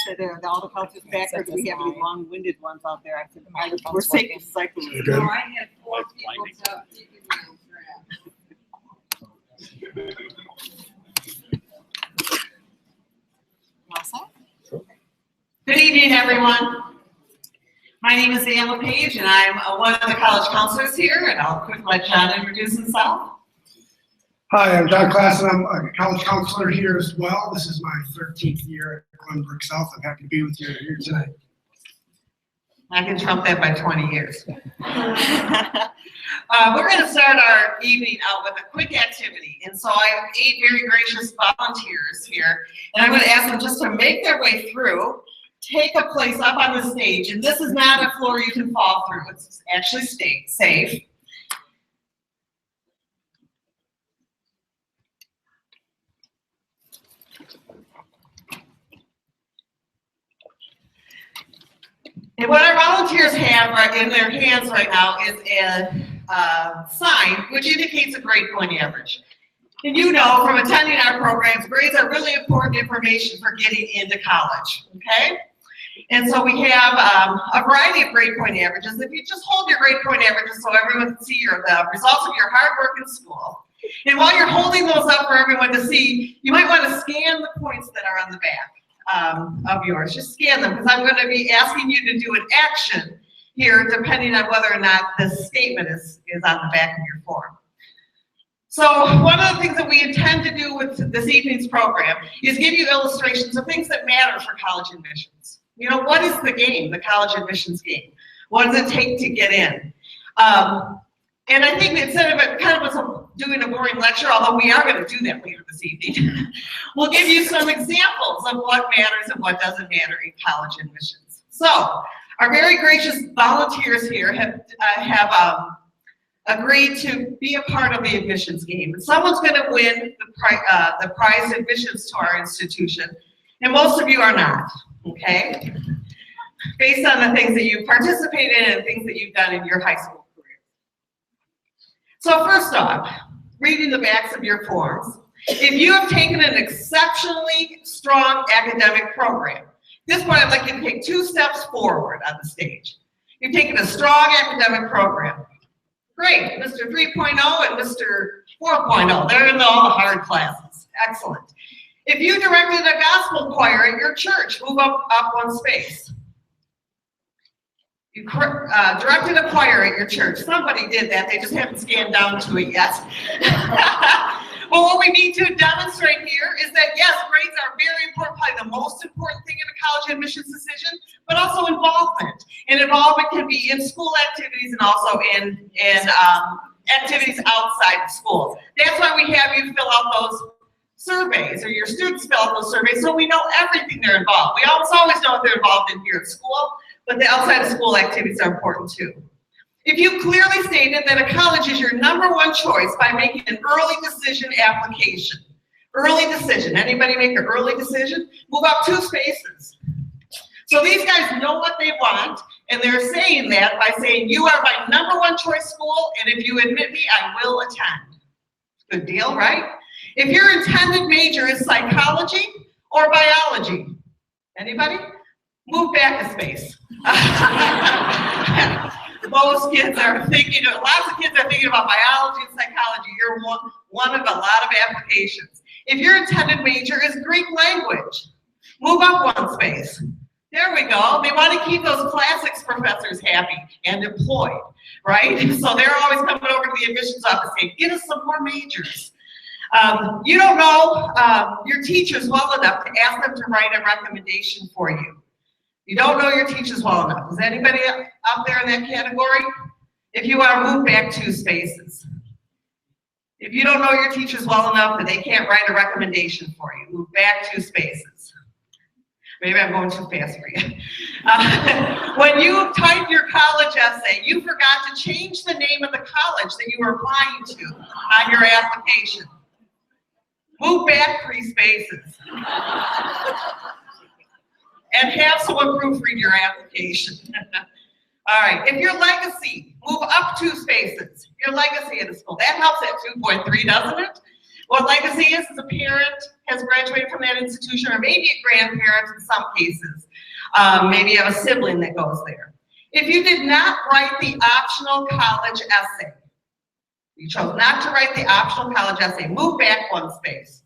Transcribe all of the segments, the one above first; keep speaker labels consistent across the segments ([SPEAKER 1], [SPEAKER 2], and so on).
[SPEAKER 1] said all the cultures backwards. We have any long-winded ones out there. I said, we're safe to cycle.
[SPEAKER 2] No,
[SPEAKER 3] I had 4 people taking
[SPEAKER 4] Good evening, everyone. My name is Ann LePage, and I'm one of the college counselors here, and I'll quickly let John introduce himself.
[SPEAKER 2] Hi, I'm John Klassen. I'm a college counselor here as well. This is my 13th year at Glenbrook South. I'm happy to be with you here tonight.
[SPEAKER 4] I can trump that by 20 years. We're going to start our evening out with a quick activity. And so I have 8 very gracious volunteers here, and I'm going to ask them just to make their way through, take a place up on the stage, and this is not a floor you can fall through. It's actually safe. And what our volunteers have in their hands right now is a sign which indicates a grade point average. And you know from attending our programs, grades are really important information for getting into college, okay? And so we have a variety of grade point averages. If you just hold your grade point averages so everyone can see the results of your hard work in school. And while you're holding those up for everyone to see, you might want to scan the points that are on the back of yours. Just scan them, because I'm going to be asking you to do an action here depending on whether or not this statement is on the back of your form. So one of the things that we intend to do with this evening's program is give you illustrations of things that matter for college admissions. You know, what is the game, the college admissions game? What does it take to get in? And I think instead of it kind of doing a boring lecture, although we are going to do that later this evening, we'll give you some examples of what matters and what doesn't matter in college admissions. So our very gracious volunteers here have agreed to be a part of the admissions game. And someone's going to win the prize admissions to our institution, and most of you are not, okay? Based on the things that you've participated in and things that you've done in your high school career. So first off, reading the backs of your forms, if you have taken an exceptionally strong academic program, at this point I'd like you to take 2 steps forward on the stage. You've taken a strong academic program. Great, Mr. 3.0 and Mr. 4.0, they're in all the hard classes. Excellent. If you directed a gospel choir at your church, move up 1 space. You directed a choir at your church. Somebody did that. They just haven't scanned down to it yet. Well, what we need to demonstrate here is that, yes, grades are very important, probably the most important thing in a college admissions decision, but also involvement. And involvement can be in school activities and also in activities outside of school. That's why we have you fill out those surveys, or your students fill out those surveys, so we know everything they're involved. We always know what they're involved in here at school, but the outside of school activities are important too. If you clearly stated that a college is your #1 choice by making an early decision application. Early decision, anybody make an early decision? Move up 2 spaces. So these guys know what they want, and they're saying that by saying, you are my #1 choice school, and if you admit me, I will attend. Good deal, right? If your intended major is psychology or biology, anybody? Move back a space. Most kids are thinking, lots of kids are thinking about biology and psychology. You're one of a lot of applications. If your intended major is Greek language, move up 1 space. There we go. They want to keep those classics professors happy and employed, right? So they're always coming over to the admissions office saying, get us some more majors. You don't know your teachers well enough to ask them to write a recommendation for you. You don't know your teachers well enough. Is anybody up there in that category? If you are, move back 2 spaces. If you don't know your teachers well enough that they can't write a recommendation for you, move back 2 spaces. Maybe I'm going too fast for you. When you type your college essay, you forgot to change the name of the college that you were applying to on your application. Move back 3 spaces. And have someone proofread your application. All right, if your legacy, move up 2 spaces. Your legacy of the school, that helps at 2.3, doesn't it? What legacy is a parent has graduated from that institution, or maybe a grandparent in some cases. Maybe you have a sibling that goes there. If you did not write the optional college essay, you chose not to write the optional college essay, move back one space.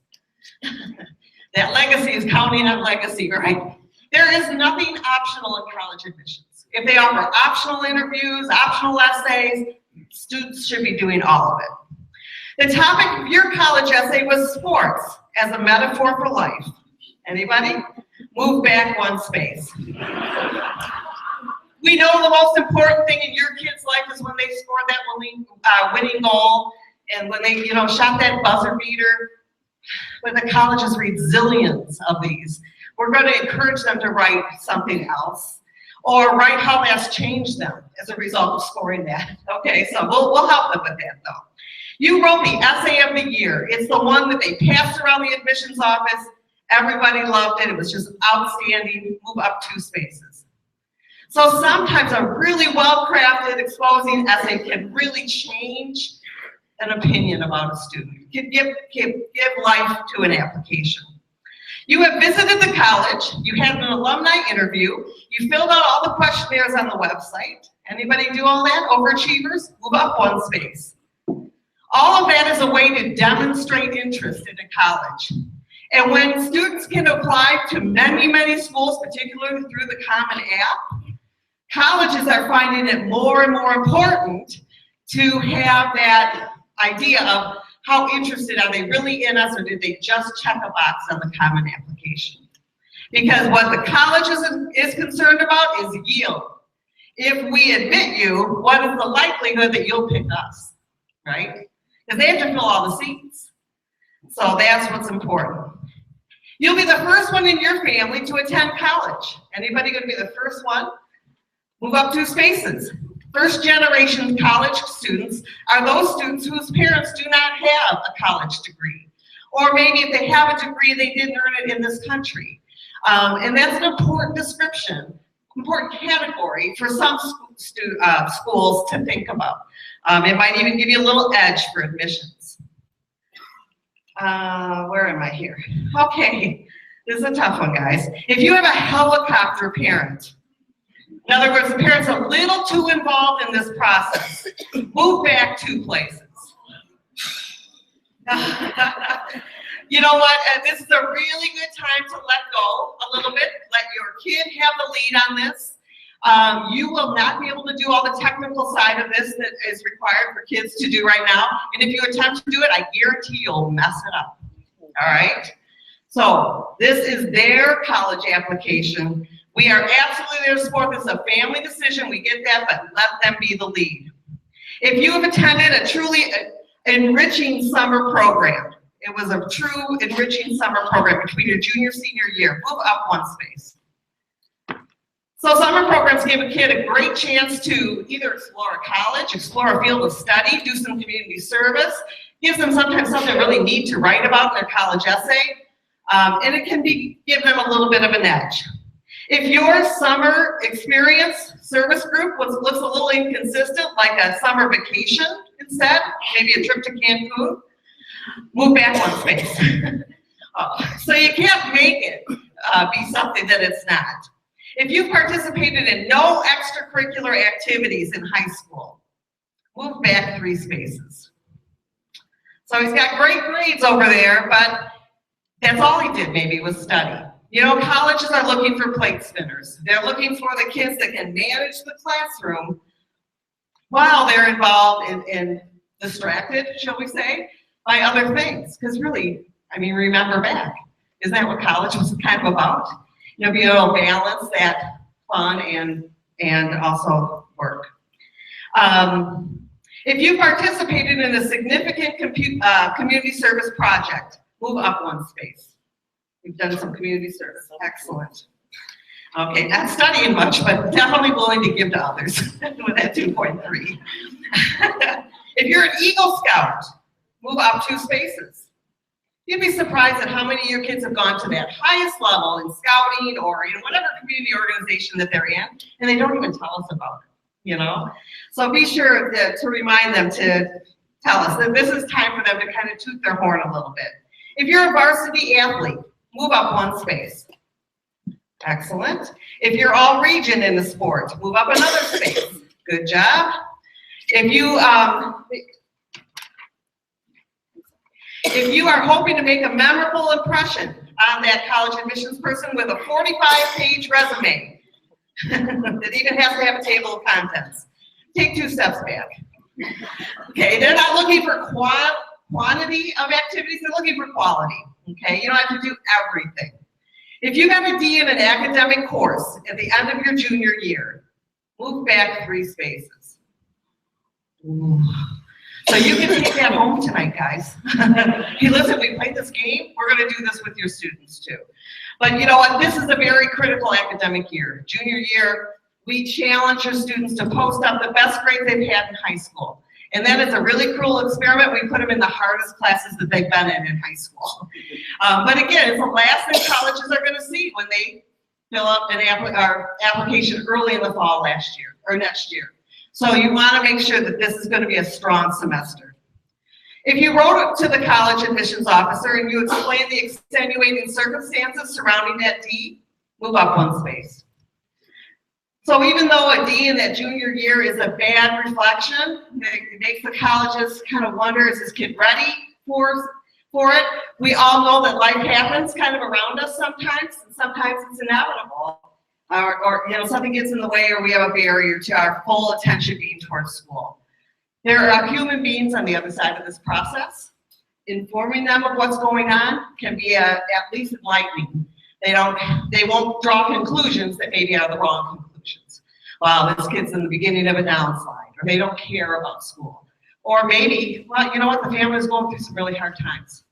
[SPEAKER 4] That legacy is counting on legacy, right? There is nothing optional in college admissions. If they offer optional interviews, optional essays, students should be doing all of it. The topic of your college essay was sports as a metaphor for life. Anybody? Move back one space. We know the most important thing in your kid's life is when they scored that winning goal, and when they, shot that buzzer beater. But the colleges read zillions of these. We're going to encourage them to write something else, or write how that's changed them as a result of scoring that. Okay, so we'll help them with that though. You wrote the essay of the year. It's the one that they passed around the admissions office. Everybody loved it. It was just outstanding. Move up 2 spaces. So sometimes a really well-crafted exposing essay can really change an opinion about a student, give life to an application. You have visited the college, you had an alumni interview, you filled out all the questionnaires on the website. Anybody do all that? Overachievers? Move up 1 space. All of that is a way to demonstrate interest in a college. And when students can apply to many, many schools, particularly through the Common App, colleges are finding it more and more important to have that idea of how interested are they really in us, or did they just check a box on the Common Application? Because what the college is concerned about is yield. If we admit you, what is the likelihood that you'll pick us, right? Because they have to fill all the seats. So that's what's important. You'll be the first one in your family to attend college. Anybody going to be the first one? Move up 2 spaces. First generation college students are those students whose parents do not have a college degree. Or maybe if they have a degree, they didn't earn it in this country. And that's an important description, important category for some schools to think about. It might even give you a little edge for admissions. Where am I here? Okay, this is a tough one, guys. If you have a helicopter parent, in other words, the parent's a little too involved in this process, move back 2 places. You know what? This is a really good time to let go a little bit. Let your kid have the lead on this. You will not be able to do all the technical side of this that is required for kids to do right now. And if you attempt to do it, I guarantee you'll mess it up. All right? So this is their college application. We are absolutely there to support this. It's a family decision. We get that, but let them be the lead. If you have attended a truly enriching summer program, it was a true enriching summer program between your junior, senior year, move up 1 space. So summer programs give a kid a great chance to either explore a college, explore a field of study, do some community service, gives them sometimes something really neat to write about in their college essay, and it can give them a little bit of an edge. If your summer experience service group looks a little inconsistent, like a summer vacation instead, maybe a trip to Cancun, move back 1 space. So you can't make it be something that it's not. If you've participated in no extracurricular activities in high school, move back 3 spaces. So he's got great grades over there, but that's all he did maybe was study. You know, colleges are looking for plate spinners. They're looking for the kids that can manage the classroom while they're involved in distracted, shall we say, by other things. Because really, I mean, remember back. Isn't that what college was kind of about? You know, be able to balance that fun and also work. If you participated in a significant community service project, move up 1 space. You've done some community service. Excellent. Okay, not studying much, but definitely willing to give to others with that 2.3. If you're an Eagle Scout, move up 2 spaces. You'd be surprised at how many of your kids have gone to that highest level in scouting or whatever community organization that they're in, and they don't even tell us about it, you know? So be sure to remind them to tell us that this is time for them to kind of toot their horn a little bit. If you're a varsity athlete, move up one space. Excellent. If you're all region in the sport, move up another space. Good job. If you are hoping to make a memorable impression on that college admissions person with a 45-page resume that even has to have a table of contents, take 2 steps back. Okay, they're not looking for quantity of activities, they're looking for quality. Okay, you don't have to do everything. If you got a D in an academic course at the end of your junior year, move back 3 spaces. Ooh. So you can take that home tonight, guys. Hey, listen, we played this game. We're going to do this with your students too. But you know what? This is a very critical academic year. Junior year, we challenge your students to post up the best grades they've had in high school. And then it's a really cruel experiment. We put them in the hardest classes that they've been in high school. But again, it's the last thing colleges are going to see when they fill out an application early in the fall next year. So you want to make sure that this is going to be a strong semester. If you wrote to the college admissions officer and you explained the extenuating circumstances surrounding that D, move up 1 space. So even though a D in that junior year is a bad reflection, it makes the colleges kind of wonder, is this kid ready for it? We all know that life happens kind of around us sometimes, and sometimes it's inevitable. Or you know, something gets in the way, or we have a barrier to our full attention being towards school. There are human beings on the other side of this process. Informing them of what's going on can be at least enlightening. They won't draw conclusions that maybe are the wrong conclusions. Wow, this kid's in the beginning of a downslide, or they don't care about school. Or maybe, well, you know what, the family is going through some really hard times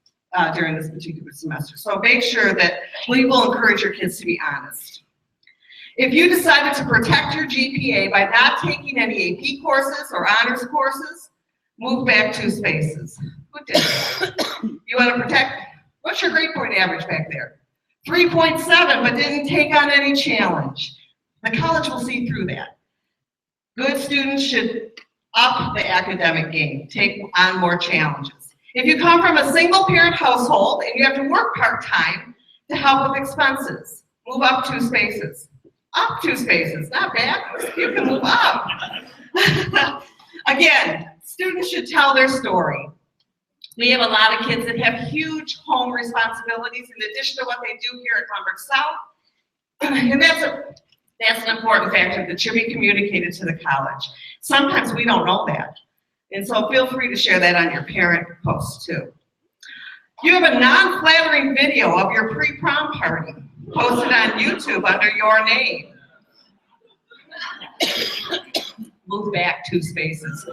[SPEAKER 4] during this particular semester. So make sure that we will encourage your kids to be honest. If you decided to protect your GPA by not taking any AP courses or honors courses, move back 2 spaces. Who did that? You want to protect, what's your grade point average back there? 3.7, but didn't take on any challenge. The college will see through that. Good students should up the academic game, take on more challenges. If you come from a single parent household and you have to work part-time to help with expenses, move up 2 spaces. Up 2 spaces, not bad. You can move up. Again, students should tell their story. We have a lot of kids that have huge home responsibilities in addition to what they do here at Glenbrook South. And that's an important factor that should be communicated to the college. Sometimes we don't know that. And so feel free to share that on your parent posts too. You have a non-flattering video of your pre-prom party posted on YouTube under your name. Move back 2 spaces.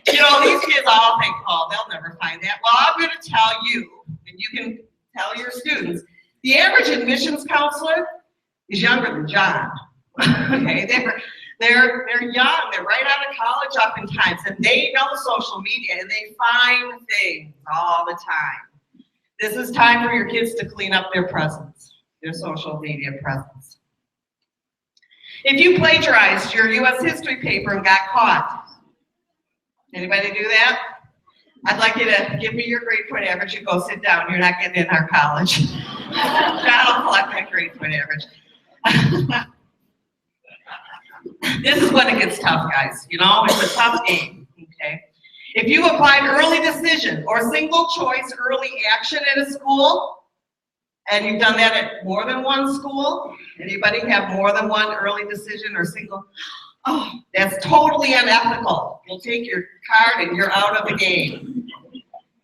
[SPEAKER 4] You know, these kids all think, oh, they'll never find that. Well, I'm going to tell you, and you can tell your students, the average admissions counselor is younger than John. Okay, they're young, they're right out of college oftentimes, and they know social media, and they find things all the time. This is time for your kids to clean up their presence, their social media presence. If you plagiarized your U.S. history paper and got caught, anybody do that? I'd like you to give me your grade point average. You go sit down. You're not getting in our college. I'll collect that grade point average. This is when it gets tough, guys. You know, it's a tough game. Okay. If you applied early decision or single choice early action at a school, and you've done that at more than one school, anybody have more than one early decision or single? Oh, that's totally unethical. You'll take your card and you're out of the game.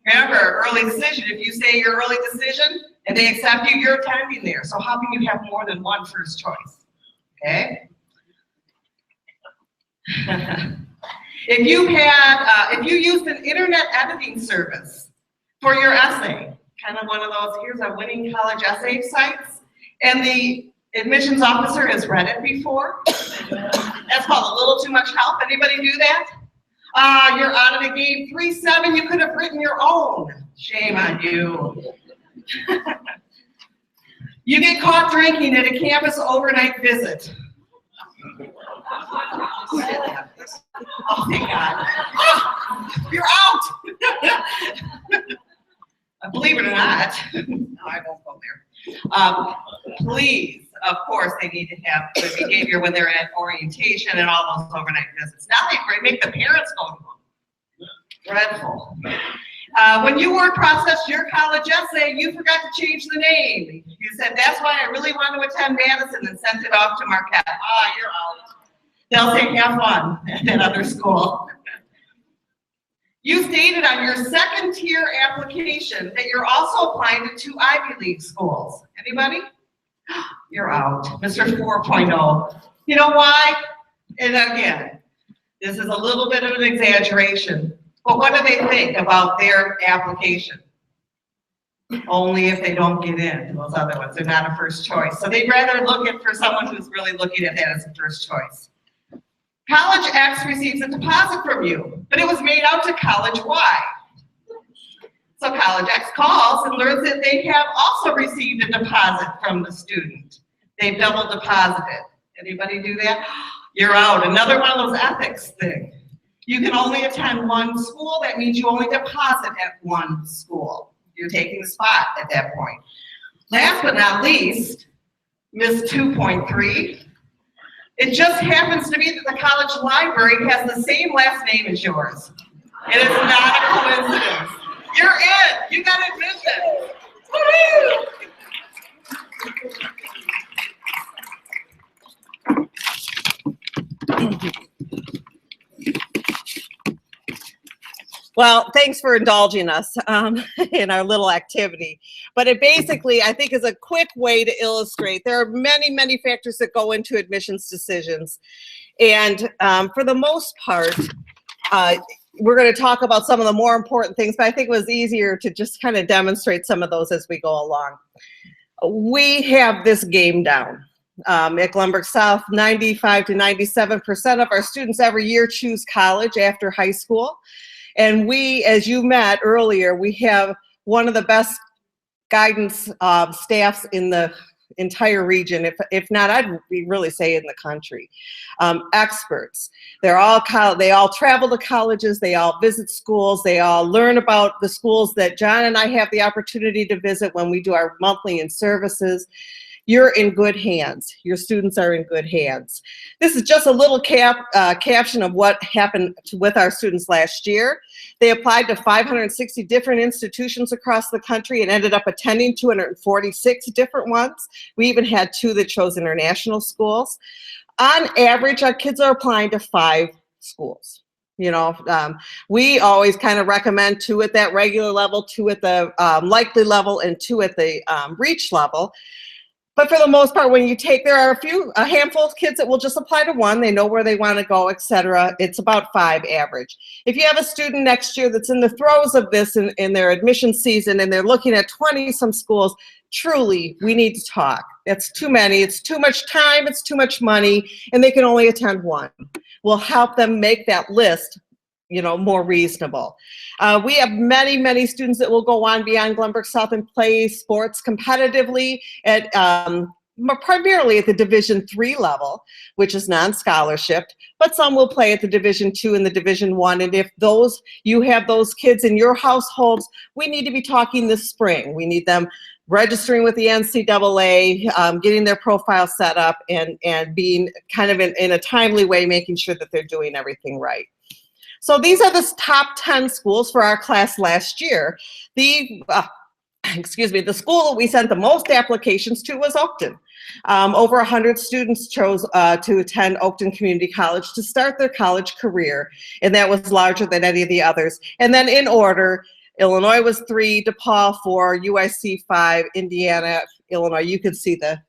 [SPEAKER 4] Remember, early decision, if you say your early decision and they accept you, you're attending there. So how can you have more than one first choice? Okay? If you used an internet editing service for your essay, kind of one of those, here's a winning college essay sites, and the admissions officer has read it before, that's called a little too much help. Anybody do that? You're out of the game. 3-7, you could have written your own. Shame on you. You get caught drinking at a campus overnight visit. Oh, thank God. You're out. Believe it or not, no, I won't go there. Please, of course, they need to have good behavior when they're at orientation and all those overnight visits. Now they make the parents go to them. Dreadful. When you word processed your college essay, you forgot to change the name. You said, that's why I really want to attend Madison, and sent it off to Marquette. Ah, you're out. They'll say, have fun at that other school. You stated on your second tier application that you're also applying to 2 Ivy League schools. Anybody? You're out. Mr. 4.0. You know why? And again, this is a little bit of an exaggeration, but what do they think about their application? Only if they don't get in. Those other ones, they're not a first choice. So they'd rather look at for someone who's really looking at that as a first choice. College X receives a deposit from you, but it was made out to College Y. So College X calls and learns that they have also received a deposit from the student. They've double deposited. Anybody do that? You're out. Another one of those ethics things. You can only attend one school. That means you only deposit at one school. You're taking the spot at that point. Last but not least, Ms. 2.3. It just happens to be that the college library has the same last name as yours. It is not a coincidence. You're in. You got admission. Woo-hoo!
[SPEAKER 5] Well, thanks for indulging us in our little activity. But it basically, I think, is a quick way to illustrate. There are many, many factors that go into admissions decisions. And for the most part, we're going to talk about some of the more important things, but I think it was easier to just kind of demonstrate some of those as we go along. We have this game down. At Glenbrook South, 95 to 97% of our students every year choose college after high school. And we, as you met earlier, we have one of the best guidance staffs in the entire region, if not, I'd really say in the country. Experts. They all travel to colleges, they all visit schools, they all learn about the schools that John and I have the opportunity to visit when we do our monthly in-services. You're in good hands. Your students are in good hands. This is just a little caption of what happened with our students last year. They applied to 560 different institutions across the country and ended up attending 246 different ones. We even had 2 that chose international schools. On average, our kids are applying to 5 schools. You know, we always kind of recommend 2 at that regular level, 2 at the likely level, and 2 at the reach level. But for the most part, when you take, there are a handful of kids that will just apply to 1. They know where they want to go, etc. It's about 5 average. If you have a student next year that's in the throes of this in their admission season and they're looking at 20-some schools, truly, we need to talk. That's too many. It's too much time. It's too much money, and they can only attend 1. We'll help them make that list, you know, more reasonable. We have many, many students that will go on beyond Glenbrook South and play sports competitively at primarily at the Division III level, which is non-scholarship, but some will play at the Division II and the Division I. And if you have those kids in your households, we need to be talking this spring. We need them registering with the NCAA, getting their profile set up, and being kind of in a timely way, making sure that they're doing everything right. So these are the top 10 schools for our class last year. The school that we sent the most applications to was Oakton. Over 100 students chose to attend Oakton Community College to start their college career, and that was larger than any of the others. And then in order, Illinois was 3, DePaul 4, UIC 5, Indiana, Illinois. You can see the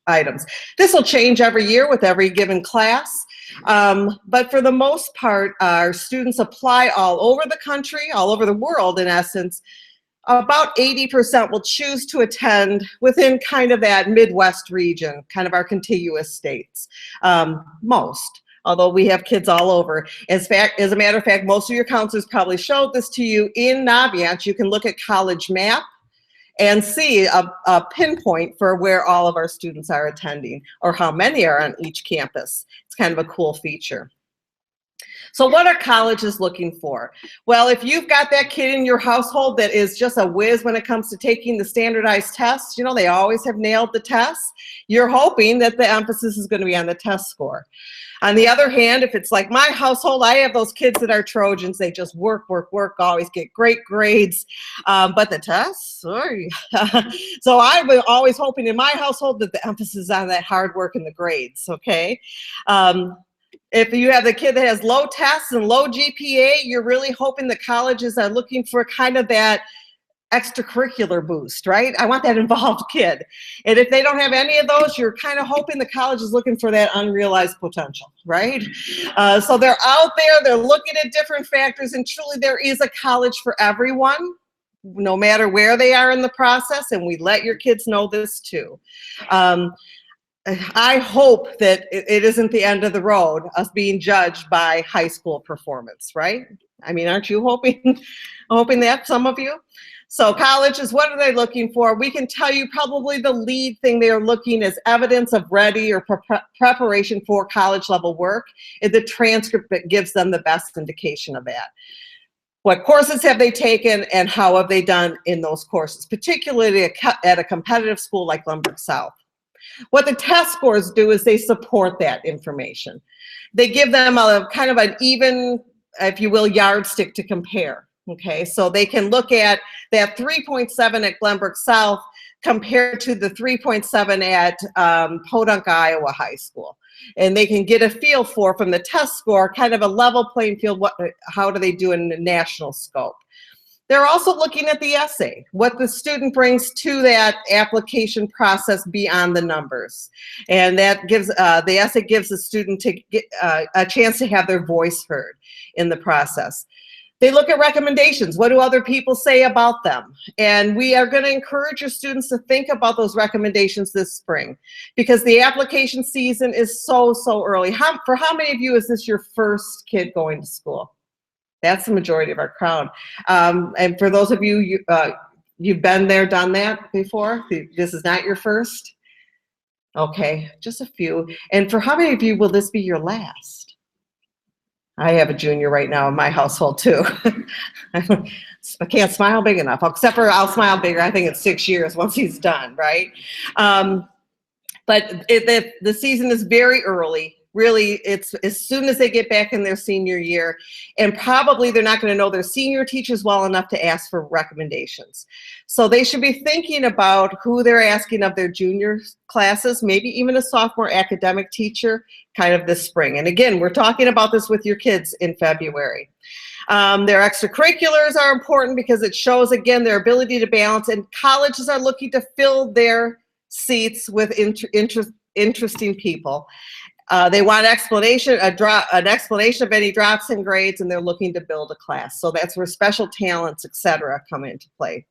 [SPEAKER 5] items. This will change every year with every given class. But for the most part, our students apply all over the country, all over the world in essence. About 80% will choose to attend within kind of that Midwest region, kind of our contiguous states. Most, although we have kids all over. As a matter of fact, most of your counselors probably showed this to you. In Navient, you can look at College Map and see a pinpoint for where all of our students are attending or how many are on each campus. It's kind of a cool feature. So what are colleges looking for? Well, if you've got that kid in your household that is just a whiz when it comes to taking the standardized tests, you know, they always have nailed the tests, you're hoping that the emphasis is going to be on the test score. On the other hand, if it's like my household, I have those kids that are Trojans. They just work, always get great grades. But the tests, sorry. So I've been always hoping in my household that the emphasis is on that hard work and the grades, okay? If you have the kid that has low tests and low GPA, you're really hoping the colleges are looking for kind of that extracurricular boost, right? I want that involved kid. And if they don't have any of those, you're kind of hoping the college is looking for that unrealized potential, right? So they're out there, they're looking at different factors, and truly there is a college for everyone, no matter where they are in the process, and we let your kids know this too. I hope that it isn't the end of the road, us being judged by high school performance, right? I mean, aren't you hoping that, some of you? So colleges, what are they looking for? We can tell you probably the lead thing they are looking is evidence of ready or preparation for college level work. Is the transcript that gives them the best indication of that. What courses have they taken and how have they done in those courses, particularly at a competitive school like Glenbrook South. What the test scores do is they support that information. They give them a kind of an even, if you will, yardstick to compare. Okay, so they can look at that 3.7 at Glenbrook South compared to the 3.7 at Podunk, Iowa High School. And they can get a feel for, from the test score, kind of a level playing field, how do they do in the national scope. They're also looking at the essay, what the student brings to that application process beyond the numbers. And that gives, the essay gives the student to get, a chance to have their voice heard in the process. They look at recommendations. What do other people say about them? And we are going to encourage your students to think about those recommendations this spring, because the application season is so early. For how many of you is this your first kid going to school? That's the majority of our crowd. And for those of you, you've been there, done that before? This is not your first? Okay, just a few. And for how many of you will this be your last? I have a junior right now in my household too. I can't smile big enough, except for I'll smile bigger. I think it's 6 years once he's done, right? But the season is very early. Really, it's as soon as they get back in their senior year, and probably they're not going to know their senior teachers well enough to ask for recommendations. So they should be thinking about who they're asking of their junior classes, maybe even a sophomore academic teacher kind of this spring. And again, we're talking about this with your kids in February. Their extracurriculars are important because it shows, again, their ability to balance, and colleges are looking to fill their seats with interesting people. They want an explanation of any drops in grades, and they're looking to build a class. So that's where special talents, etc., come into play.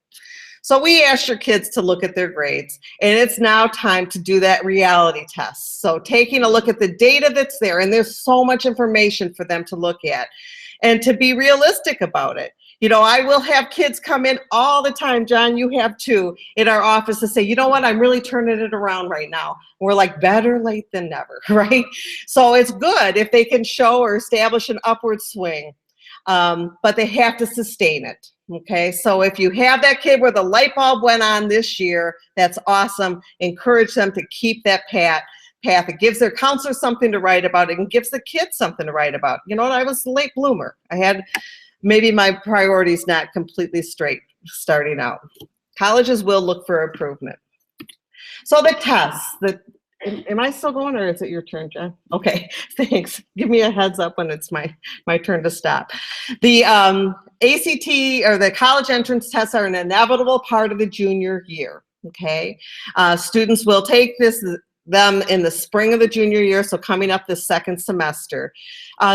[SPEAKER 5] So we asked your kids to look at their grades, and it's now time to do that reality test. So taking a look at the data that's there, and there's so much information for them to look at, and to be realistic about it. You know, I will have kids come in all the time, John, you have too, in our office to say, you know what, I'm really turning it around right now. We're like, better late than never, right? So it's good if they can show or establish an upward swing, but they have to sustain it, okay? So if you have that kid where the light bulb went on this year, that's awesome. Encourage them to keep that path. It gives their counselor something to write about, and gives the kids something to write about. You know what, I was a late bloomer. I had maybe my priorities not completely straight starting out. Colleges will look for improvement. So the tests, am I still going, or is it your turn, Jen? Okay, thanks. Give me a heads up when it's my turn to stop. The ACT, or the college entrance tests, are an inevitable part of the junior year, okay? Students will take them in the spring of the junior year, so coming up this second semester.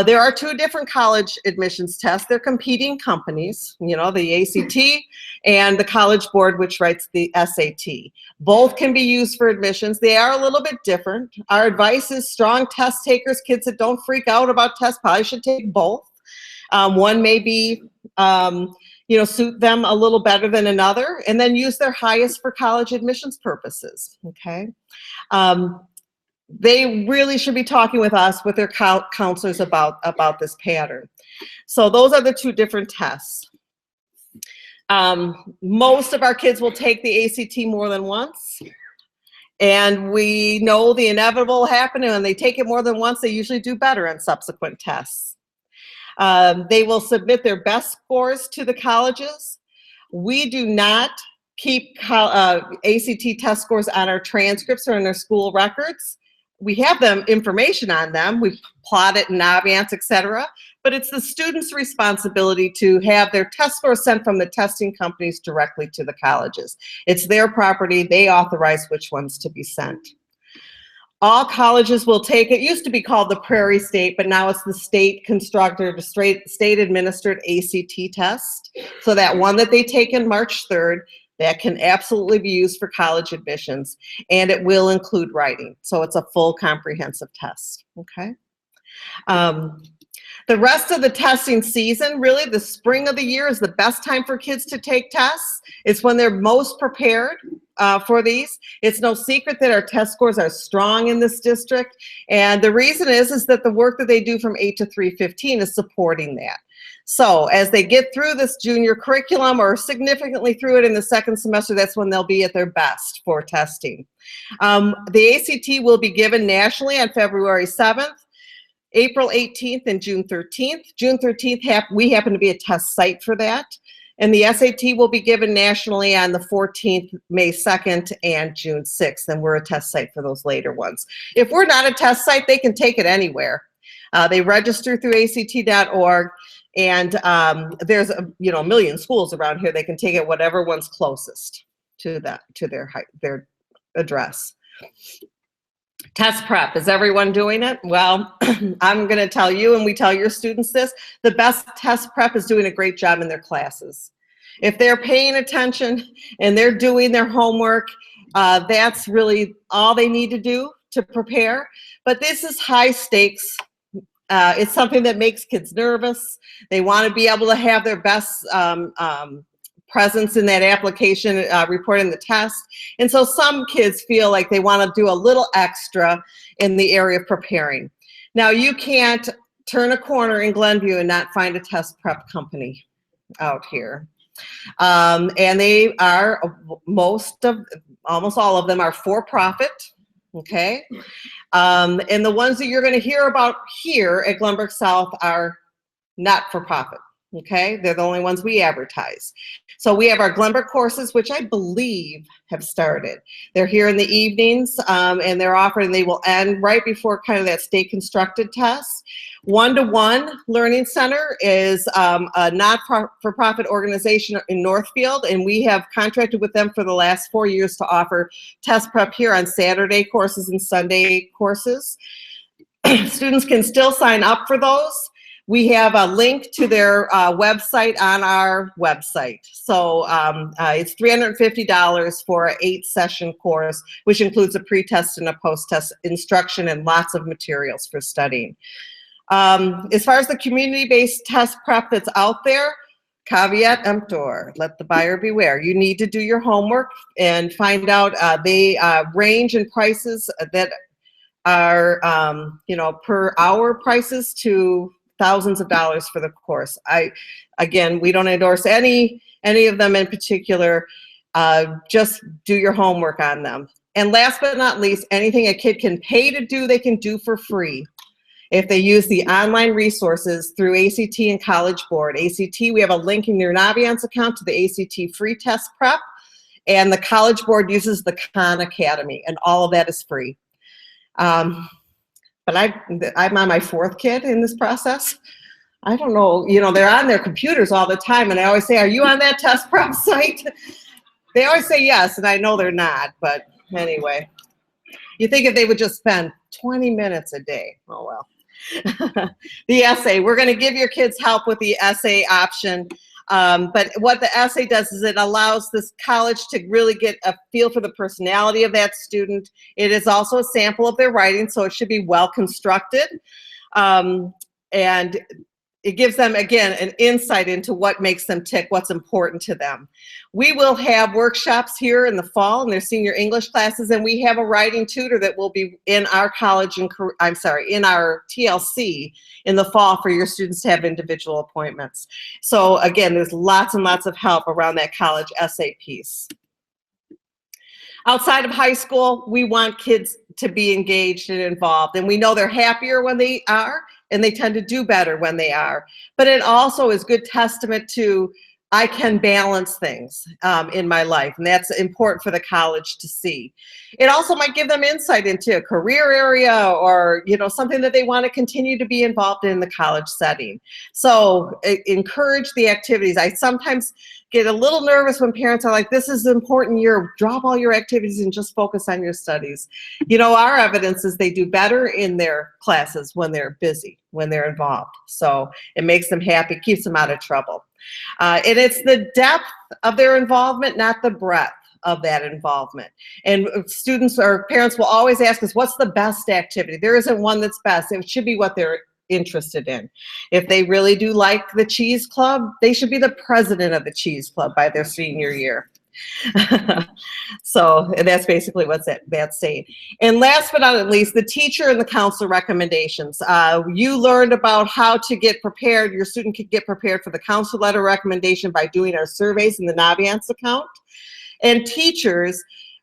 [SPEAKER 5] There are two different college admissions tests. They're competing companies, you know, the ACT and the College Board, which writes the SAT. Both can be used for admissions. They are a little bit different. Our advice is strong test takers, kids that don't freak out about tests, probably should take both. One may be, you know, suit them a little better than another, and then use their highest for college admissions purposes, okay? they really should be talking with us, with their counselors about this pattern. So those are the two different tests. Most of our kids will take the ACT more than once. And we know the inevitable will happen, and when they take it more than once, they usually do better on subsequent tests. They will submit their best scores to the colleges. We do not keep ACT test scores on our transcripts or in our school records. We have them information on them. We plot it in Naviance, etc. But it's the student's responsibility to have their test scores sent from the testing companies directly to the colleges. It's their property. They authorize which ones to be sent. All colleges will take, it used to be called the Prairie State, but now it's the state constructed, state administered ACT test. So that one that they take in March 3rd, that can absolutely be used for college admissions, and it will include writing. So it's a full comprehensive test, okay? The rest of the testing season, really the spring of the year is the best time for kids to take tests. It's when they're most prepared for these. It's no secret that our test scores are strong in this district, and the reason is that the work that they do from 8 to 3:15 is supporting that. So as they get through this junior curriculum or significantly through it in the second semester, that's when they'll be at their best for testing. The ACT will be given nationally on February 7th, April 18th, and June 13th. June 13th, we happen to be a test site for that. And the SAT will be given nationally on the 14th, May 2nd, and June 6th, and we're a test site for those later ones. If we're not a test site, they can take it anywhere. They register through ACT.org. And there's a million schools around here. They can take it whatever one's closest to their address. Test prep, is everyone doing it? Well, I'm going to tell you, and we tell your students this, the best test prep is doing a great job in their classes. If they're paying attention and they're doing their homework, that's really all they need to do to prepare. But this is high stakes. It's something that makes kids nervous. They want to be able to have their best presence in that application, reporting the test. And so some kids feel like they want to do a little extra in the area of preparing. Now, you can't turn a corner in Glenview and not find a test prep company out here. And they are, almost all of them are for-profit. Okay, and the ones that you're going to hear about here at Glenbrook South are not for profit. Okay, they're the only ones we advertise. So we have our Glenbrook courses, which I believe have started. They're here in the evenings, and they're offered, and they will end right before kind of that state constructed test. One-to-One Learning Center is a not-for-profit organization in Northfield, and we have contracted with them for the last 4 years to offer test prep here on Saturday courses and Sunday courses. Students can still sign up for those. We have a link to their website on our website. So it's $350 for an 8-session course, which includes a pre-test and a post-test instruction and lots of materials for studying. As far as the community-based test prep that's out there, caveat emptor, let the buyer beware. You need to do your homework and find out. They range in prices that are, per hour prices to thousands of dollars for the course. Again, we don't endorse any of them in particular. Just do your homework on them. And last but not least, anything a kid can pay to do, they can do for free if they use the online resources through ACT and College Board. ACT, we have a link in your Naviance account to the ACT free test prep, and the College Board uses the Khan Academy, and all of that is free. But I'm on my 4th kid in this process. I don't know, they're on their computers all the time, and I always say, are you on that test prep site? They always say yes, and I know they're not, but anyway. You think if they would just spend 20 minutes a day, oh well. The essay, we're gonna give your kids help with the essay option. But what the essay does is it allows this college to really get a feel for the personality of that student. It is also a sample of their writing, so it should be well constructed. And it gives them, again, an insight into what makes them tick, what's important to them. We will have workshops here in the fall in their senior English classes, and we have a writing tutor that will be in our college and, in our TLC in the fall for your students to have individual appointments. So again, there's lots and lots of help around that college essay piece. Outside of high school, we want kids to be engaged and involved, and we know they're happier when they are, and they tend to do better when they are. But it also is good testament to, I can balance things in my life, and that's important for the college to see. It also might give them insight into a career area or, you know, something that they want to continue to be involved in the college setting. So encourage the activities. I sometimes get a little nervous when parents are like, this is an important year, drop all your activities and just focus on your studies. You know, our evidence is they do better in their classes when they're busy, when they're involved. So it makes them happy, keeps them out of trouble. And it's the depth of their involvement, not the breadth of that involvement. And students or parents will always ask us, what's the best activity? There isn't one that's best. It should be what they're interested in. If they really do like the cheese club, they should be the president of the cheese club by their senior year. So that's basically what that's saying. And last but not least, the teacher and the counselor recommendations. You learned about how to get prepared. Your student could get prepared for the counselor letter recommendation by doing our surveys in the Naviance account. And teachers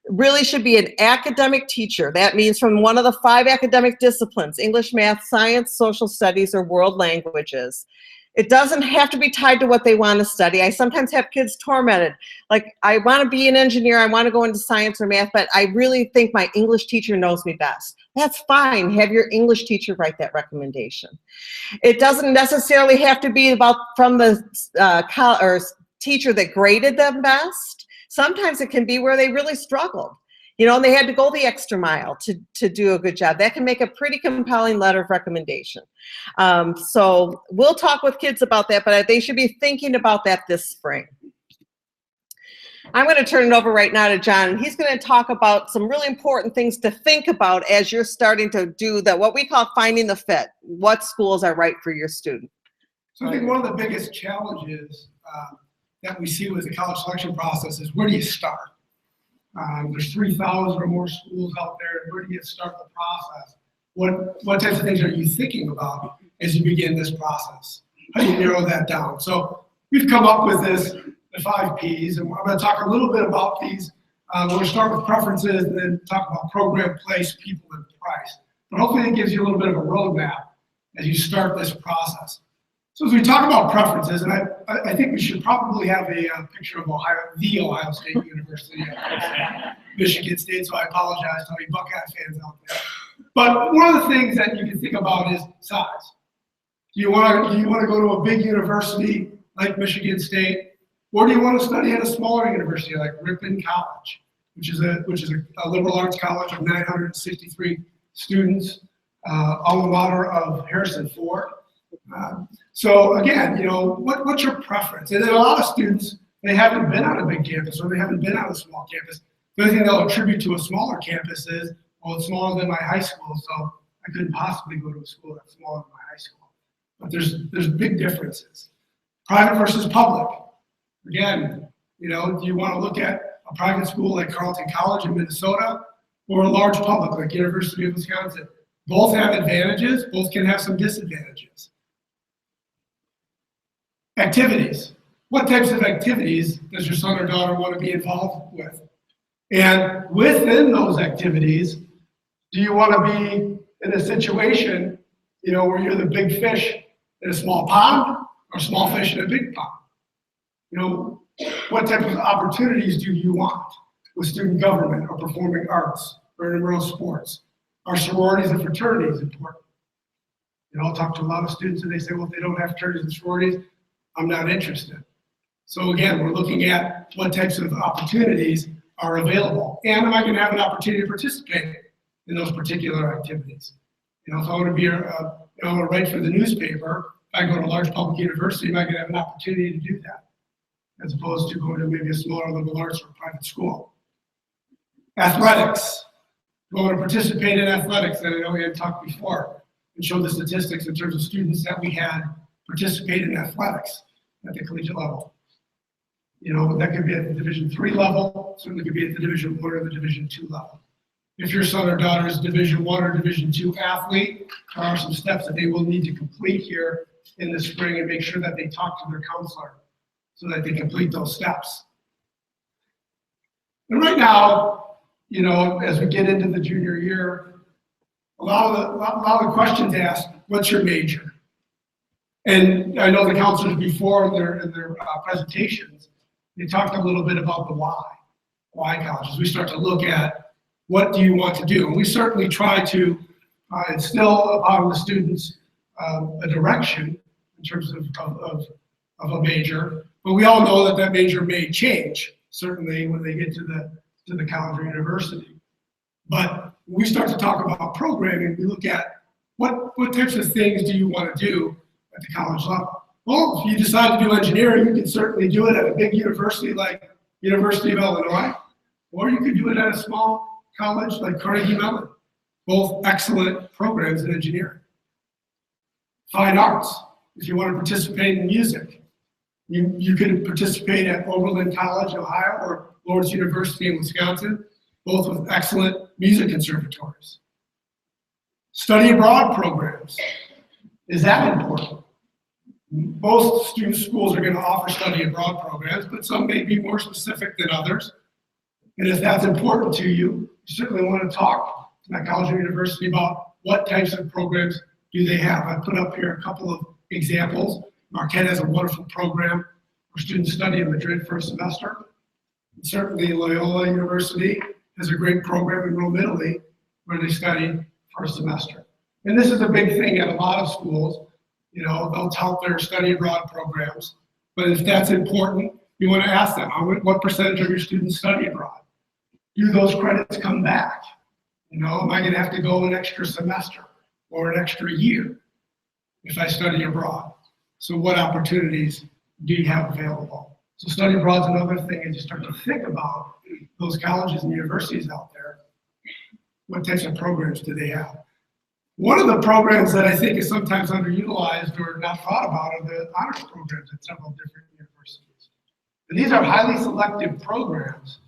[SPEAKER 5] really should be an academic teacher. That means from one of the 5 academic disciplines: English, math, science, social studies, or world languages. It doesn't have to be tied to what they want to study. I sometimes have kids tormented. Like, I want to be an engineer, I want to go into science or math, but I really think my English teacher knows me best. That's fine. Have your English teacher write that recommendation. It doesn't necessarily have to be from the teacher that graded them best. Sometimes it can be where they really struggled, you know, and they had to go the extra mile to do a good job. That can make a pretty compelling letter of recommendation. So we'll talk with kids about that, but they should be thinking about that this spring. I'm going to turn it over right now to John. He's going to talk about some really important things to think about as you're starting to do what we call finding the fit. What schools are right for your student?
[SPEAKER 2] So I think one of the biggest challenges that we see with the college selection process is, where do you start? There's 3,000 or more schools out there. Where do you start the process? What types of things are you thinking about as you begin this process? How do you narrow that down? So we've come up with the 5 Ps, and I'm going to talk a little bit about these. We're going to start with preferences and then talk about program, place, people, and price. But hopefully it gives you a little bit of a roadmap as you start this process. So as we talk about preferences, and I think we should probably have a picture of the Ohio State University, Michigan State, so I apologize to all you Buckeye fans out there. But one of the things that you can think about is size. Do you want to go to a big university like Michigan State, or do you want to study at a smaller university like Ripon College, which is a liberal arts college of 963 students, alma mater of Harrison Ford? So again, you know, what's your preference? And then a lot of students, they haven't been on a big campus, or they haven't been on a small campus. The only thing they'll attribute to a smaller campus is, well, it's smaller than my high school, so I couldn't possibly go to a school that's smaller than my high school. But there's big differences. Private versus public. Again, you know, do you want to look at a private school like Carleton College in Minnesota, or a large public like University of Wisconsin? Both have advantages, both can have some disadvantages. Activities. What types of activities does your son or daughter want to be involved with? And within those activities, do you want to be in a situation, you know, where you're the big fish in a small pond, or small fish in a big pond? You know, what type of opportunities do you want with student government, or performing arts, or intramural sports? Are sororities and fraternities important? You know, I'll talk to a lot of students and they say, well, if they don't have fraternities and sororities, I'm not interested. So again, we're looking at what types of opportunities are available, and am I going to have an opportunity to participate in those particular activities? You know, if I want to be I want to write for the newspaper, if I go to a large public university, am I going to have an opportunity to do that, as opposed to going to maybe a smaller liberal arts or private school? Athletics. Do I want to participate in athletics? And I know we had talked before and showed the statistics in terms of students that we had participate in athletics at the collegiate level. You know, that could be at the Division III level, certainly could be at the Division I or the Division II level. If your son or daughter is Division I or Division II athlete, there are some steps that they will need to complete here in the spring and make sure that they talk to their counselor so that they complete those steps. And right now, you know, as we get into the junior year, a lot of the questions asked, what's your major? And I know the counselors before in their presentations, they talked a little bit about the why colleges. We start to look at what do you want to do? And we certainly try to instill upon the students a direction in terms of a major, but we all know that that major may change, certainly when they get to the college or university. But when we start to talk about programming, we look at what types of things do you want to do at the college level? Well, if you decide to do engineering, you can certainly do it at a big university like University of Illinois, or you could do it at a small college like Carnegie Mellon. Both excellent programs in engineering. Fine arts, if you want to participate in music, you can participate at Oberlin College, Ohio, or Lawrence University in Wisconsin, both with excellent music conservatories. Study abroad programs, is that important? Most student schools are going to offer study abroad programs, but some may be more specific than others. And if that's important to you, you certainly want to talk to that college or university about what types of programs do they have. I put up here a couple of examples. Marquette has a wonderful program where students study in Madrid for a semester. And certainly Loyola University has a great program in Rome, Italy, where they study for a semester. And this is a big thing at a lot of schools. You know, they'll tout their study abroad programs. But if that's important, you want to ask them, what percentage of your students study abroad? Do those credits come back? You know, am I going to have to go an extra semester or an extra year if I study abroad? So what opportunities do you have available? So study abroad is another thing as you start to think about those colleges and universities out there. What types of programs do they have? One of the programs that I think is sometimes underutilized or not thought about are the honors programs at several different universities. And these are highly selective programs.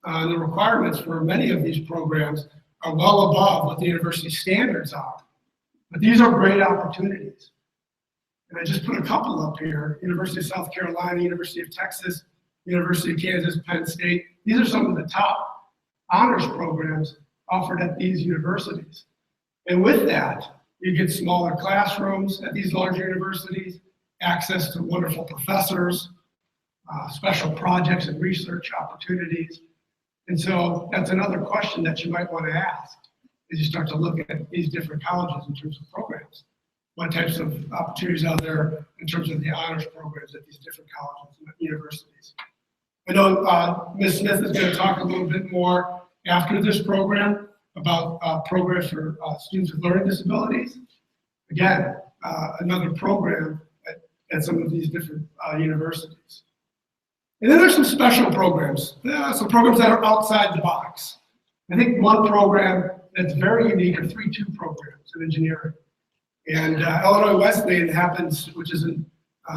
[SPEAKER 2] The requirements for many of these programs are well above what the university standards are. But these are great opportunities. And I just put a couple up here: University of South Carolina, University of Texas, University of Kansas, Penn State. These are some of the top honors programs offered at these universities. And with that, you get smaller classrooms at these larger universities, access to wonderful professors, special projects and research opportunities. And so that's another question that you might want to ask as you start to look at these different colleges in terms of programs. What types of opportunities are there in terms of the honors programs at these different colleges and universities? I know Ms. Smith is going to talk a little bit more after this program about programs for students with learning disabilities. Again, another program at some of these different universities. And then there's some special programs, some programs that are outside the box. I think one program that's very unique are 3-2 programs in engineering. And Illinois Wesleyan happens, which is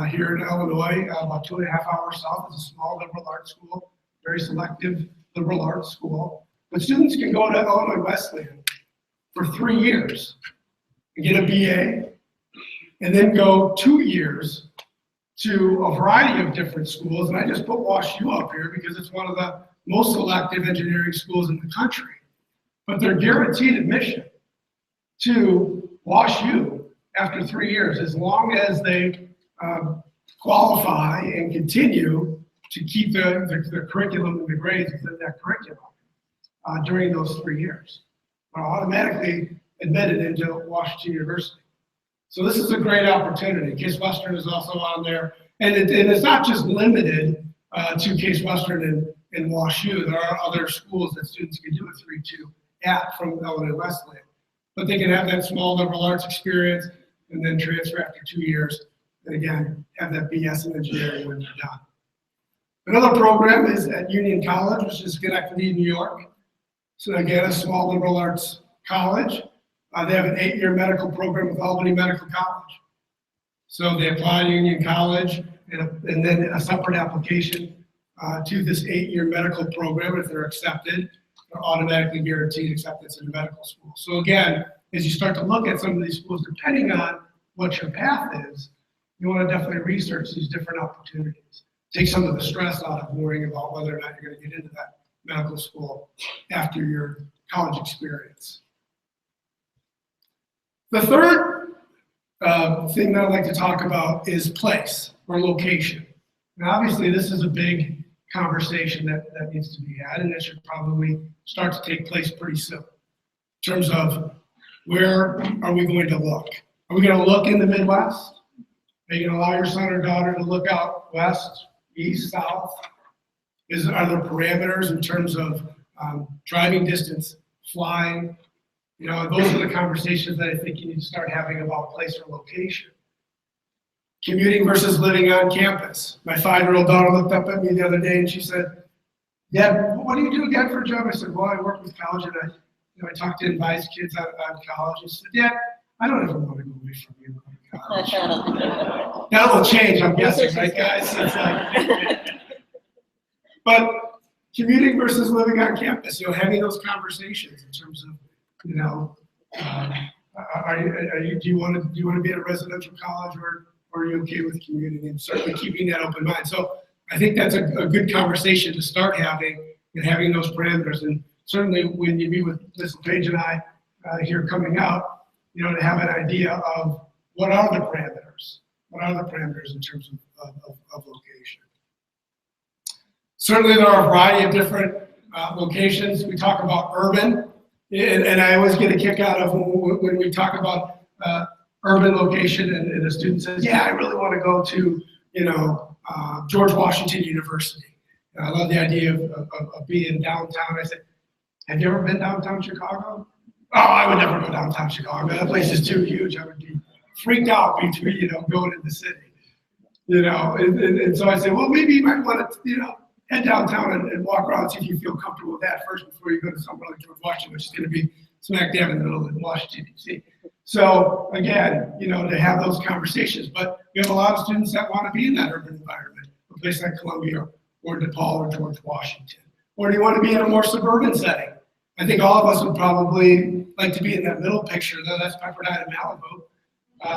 [SPEAKER 2] here in Illinois, about 2.5 hours south. It's a small liberal arts school, very selective liberal arts school. But students can go to Illinois Wesleyan for 3 years and get a BA, and then go 2 years to a variety of different schools. And I just put WashU up here because it's one of the most selective engineering schools in the country. But they're guaranteed admission to WashU after 3 years, as long as they qualify and continue to keep the curriculum and the grades within that curriculum during those 3 years. Are automatically admitted into Washington University. So this is a great opportunity. Case Western is also on there. And it's not just limited to Case Western and WashU. There are other schools that students can do a 3-2 at from Illinois Wesleyan. But they can have that small liberal arts experience and then transfer after 2 years. And again, have that BS in engineering when they're done. Another program is at Union College, which is Schenectady, New York. So again, a small liberal arts college. They have an 8-year medical program with Albany Medical College. So they apply to Union College and then a separate application to this 8-year medical program. If they're accepted, they're automatically guaranteed acceptance in medical school. So again, as you start to look at some of these schools, depending on what your path is, you want to definitely research these different opportunities. Take some of the stress out of worrying about whether or not you're going to get into that medical school after your college experience. The third thing that I'd like to talk about is place or location. Now, obviously, this is a big conversation that needs to be had, and it should probably start to take place pretty soon. In terms of where are we going to look? Are we going to look in the Midwest? Are you going to allow your son or daughter to look out west, east, south? Are there parameters in terms of driving distance, flying? You know, those are the conversations that I think you need to start having about place or location. Commuting versus living on campus. My 5-year-old daughter looked up at me the other day and she said, "Dad, what do you do again for a job?" I said, "Well, I work with college and I talk to advice kids out of college." She said, "Dad, I don't ever want to go away from you to college." That will change, I'm guessing, right, guys? It's like, but commuting versus living on campus, you know, having those conversations in terms of, you know, do you want to be at a residential college or are you okay with commuting, and certainly keeping that open mind. So I think that's a good conversation to start having and having those parameters. And certainly when you meet with Ms. Page and I here coming out, you know, to have an idea of what are the parameters? What are the parameters in terms of location? Certainly there are a variety of different locations. We talk about urban, and I always get a kick out of when we talk about urban location and a student says, "Yeah, I really want to go to, you know, George Washington University." And I love the idea of being downtown. I said, "Have you ever been downtown Chicago?" "Oh, I would never go downtown Chicago. That place is too huge. I would be freaked out between, you know, going in the city." You know, and so I said, well, maybe you might want to, you know, head downtown and walk around, see if you feel comfortable with that first before you go to somewhere like George Washington, which is going to be smack dab in the middle of Washington, D.C. So again, you know, to have those conversations, but we have a lot of students that want to be in that urban environment, a place like Columbia or DePaul or George Washington. Or do you want to be in a more suburban setting? I think all of us would probably like to be in that middle picture, though. That's Pepperdine and Malibu.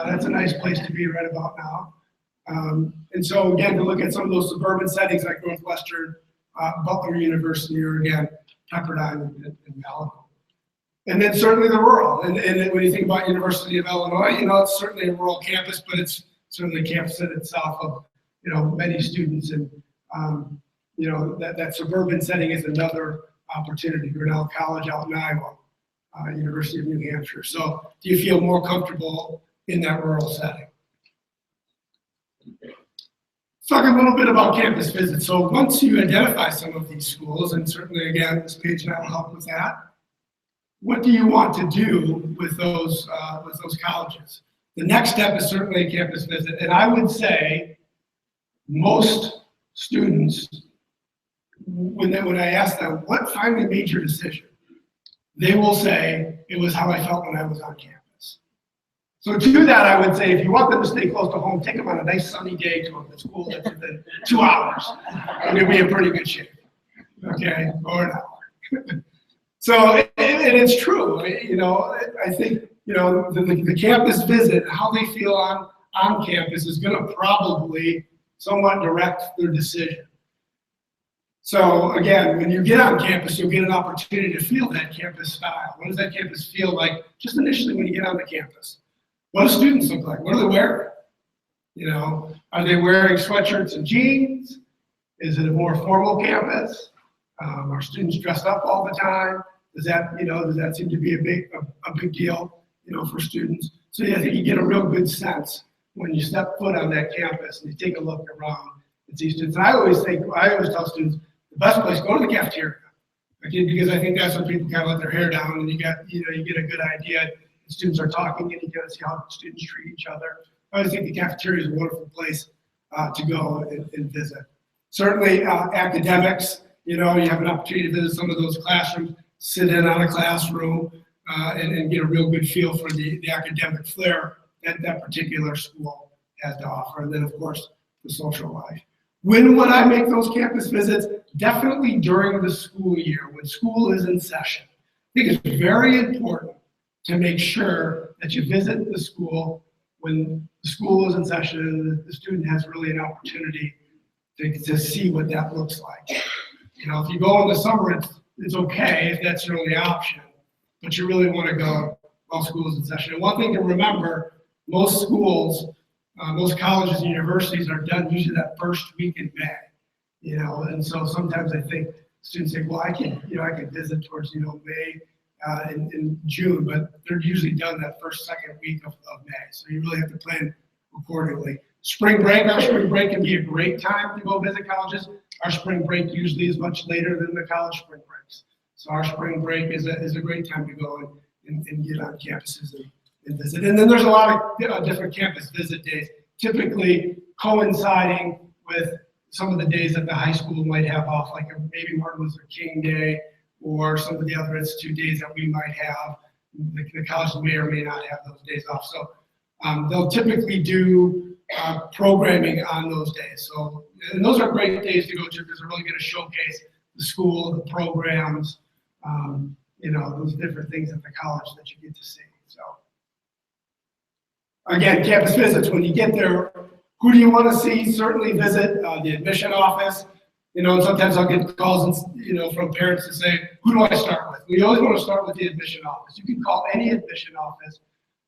[SPEAKER 2] That's a nice place to be right about now. And so again, to look at some of those suburban settings like Northwestern, Butler University, or again, Pepperdine and Malibu. And then certainly the rural. And when you think about University of Illinois, you know, it's certainly a rural campus, but it's certainly a campus in itself of, you know, many students. And, you know, that suburban setting is another opportunity. Grinnell College out in Iowa, University of New Hampshire. So do you feel more comfortable in that rural setting? Let's talk a little bit about campus visits. So once you identify some of these schools, and certainly again, this page and I will help with that, what do you want to do with those colleges? The next step is certainly a campus visit. And I would say most students, when I ask them, what finally made your decision? They will say, it was how I felt when I was on campus. So to that, I would say, if you want them to stay close to home, take them on a nice sunny day to a school that's within 2 hours. And you'll be in pretty good shape, okay, or an hour. So, and it's true, you know, I think, you know, the campus visit, how they feel on campus is gonna probably somewhat direct their decision. So again, when you get on campus, you'll get an opportunity to feel that campus style. What does that campus feel like just initially when you get on the campus? What do students look like? What are they wearing? You know, are they wearing sweatshirts and jeans? Is it a more formal campus? Are students dressed up all the time? Does that seem to be a big deal, you know, for students? So yeah, I think you get a real good sense when you step foot on that campus and you take a look around and see students. And I always tell students, the best place, go to the cafeteria. Okay, because I think that's when people kind of let their hair down and you get a good idea. Students are talking and you get to see how students treat each other. I always think the cafeteria is a wonderful place to go and visit. Certainly academics, you know, you have an opportunity to visit some of those classrooms, sit in on a classroom and get a real good feel for the academic flair at that particular school. has to offer. And then, of course, the social life. When would I make those campus visits? Definitely during the school year, when school is in session. I think it's very important to make sure that you visit the school when the school is in session and the student has really an opportunity to see what that looks like. You know, if you go in the summer, it's okay if that's your only option, but you really want to go while school is in session. And one thing to remember, most schools, most colleges and universities are done usually that first week in May, you know, and so sometimes I think students say, well, I can visit towards, May in June, but they're usually done that second week of May. So you really have to plan accordingly. Our spring break can be a great time to go visit colleges. Our spring break usually is much later than the college spring breaks. So our spring break is a great time to go and get on campuses and visit. And then there's a lot of different campus visit days, typically coinciding with some of the days that the high school might have off, like maybe Martin Luther King Day or some of the other institute days that we might have. The college may or may not have those days off. So they'll typically do programming on those days. So, and those are great days to go to because they're really going to showcase the school, the programs, those different things at the college that you get to see. So, again, campus visits. When you get there, who do you want to see? Certainly visit the admission office. And sometimes I'll get calls, from parents to say, who do I start with? We always want to start with the admission office. You can call any admission office.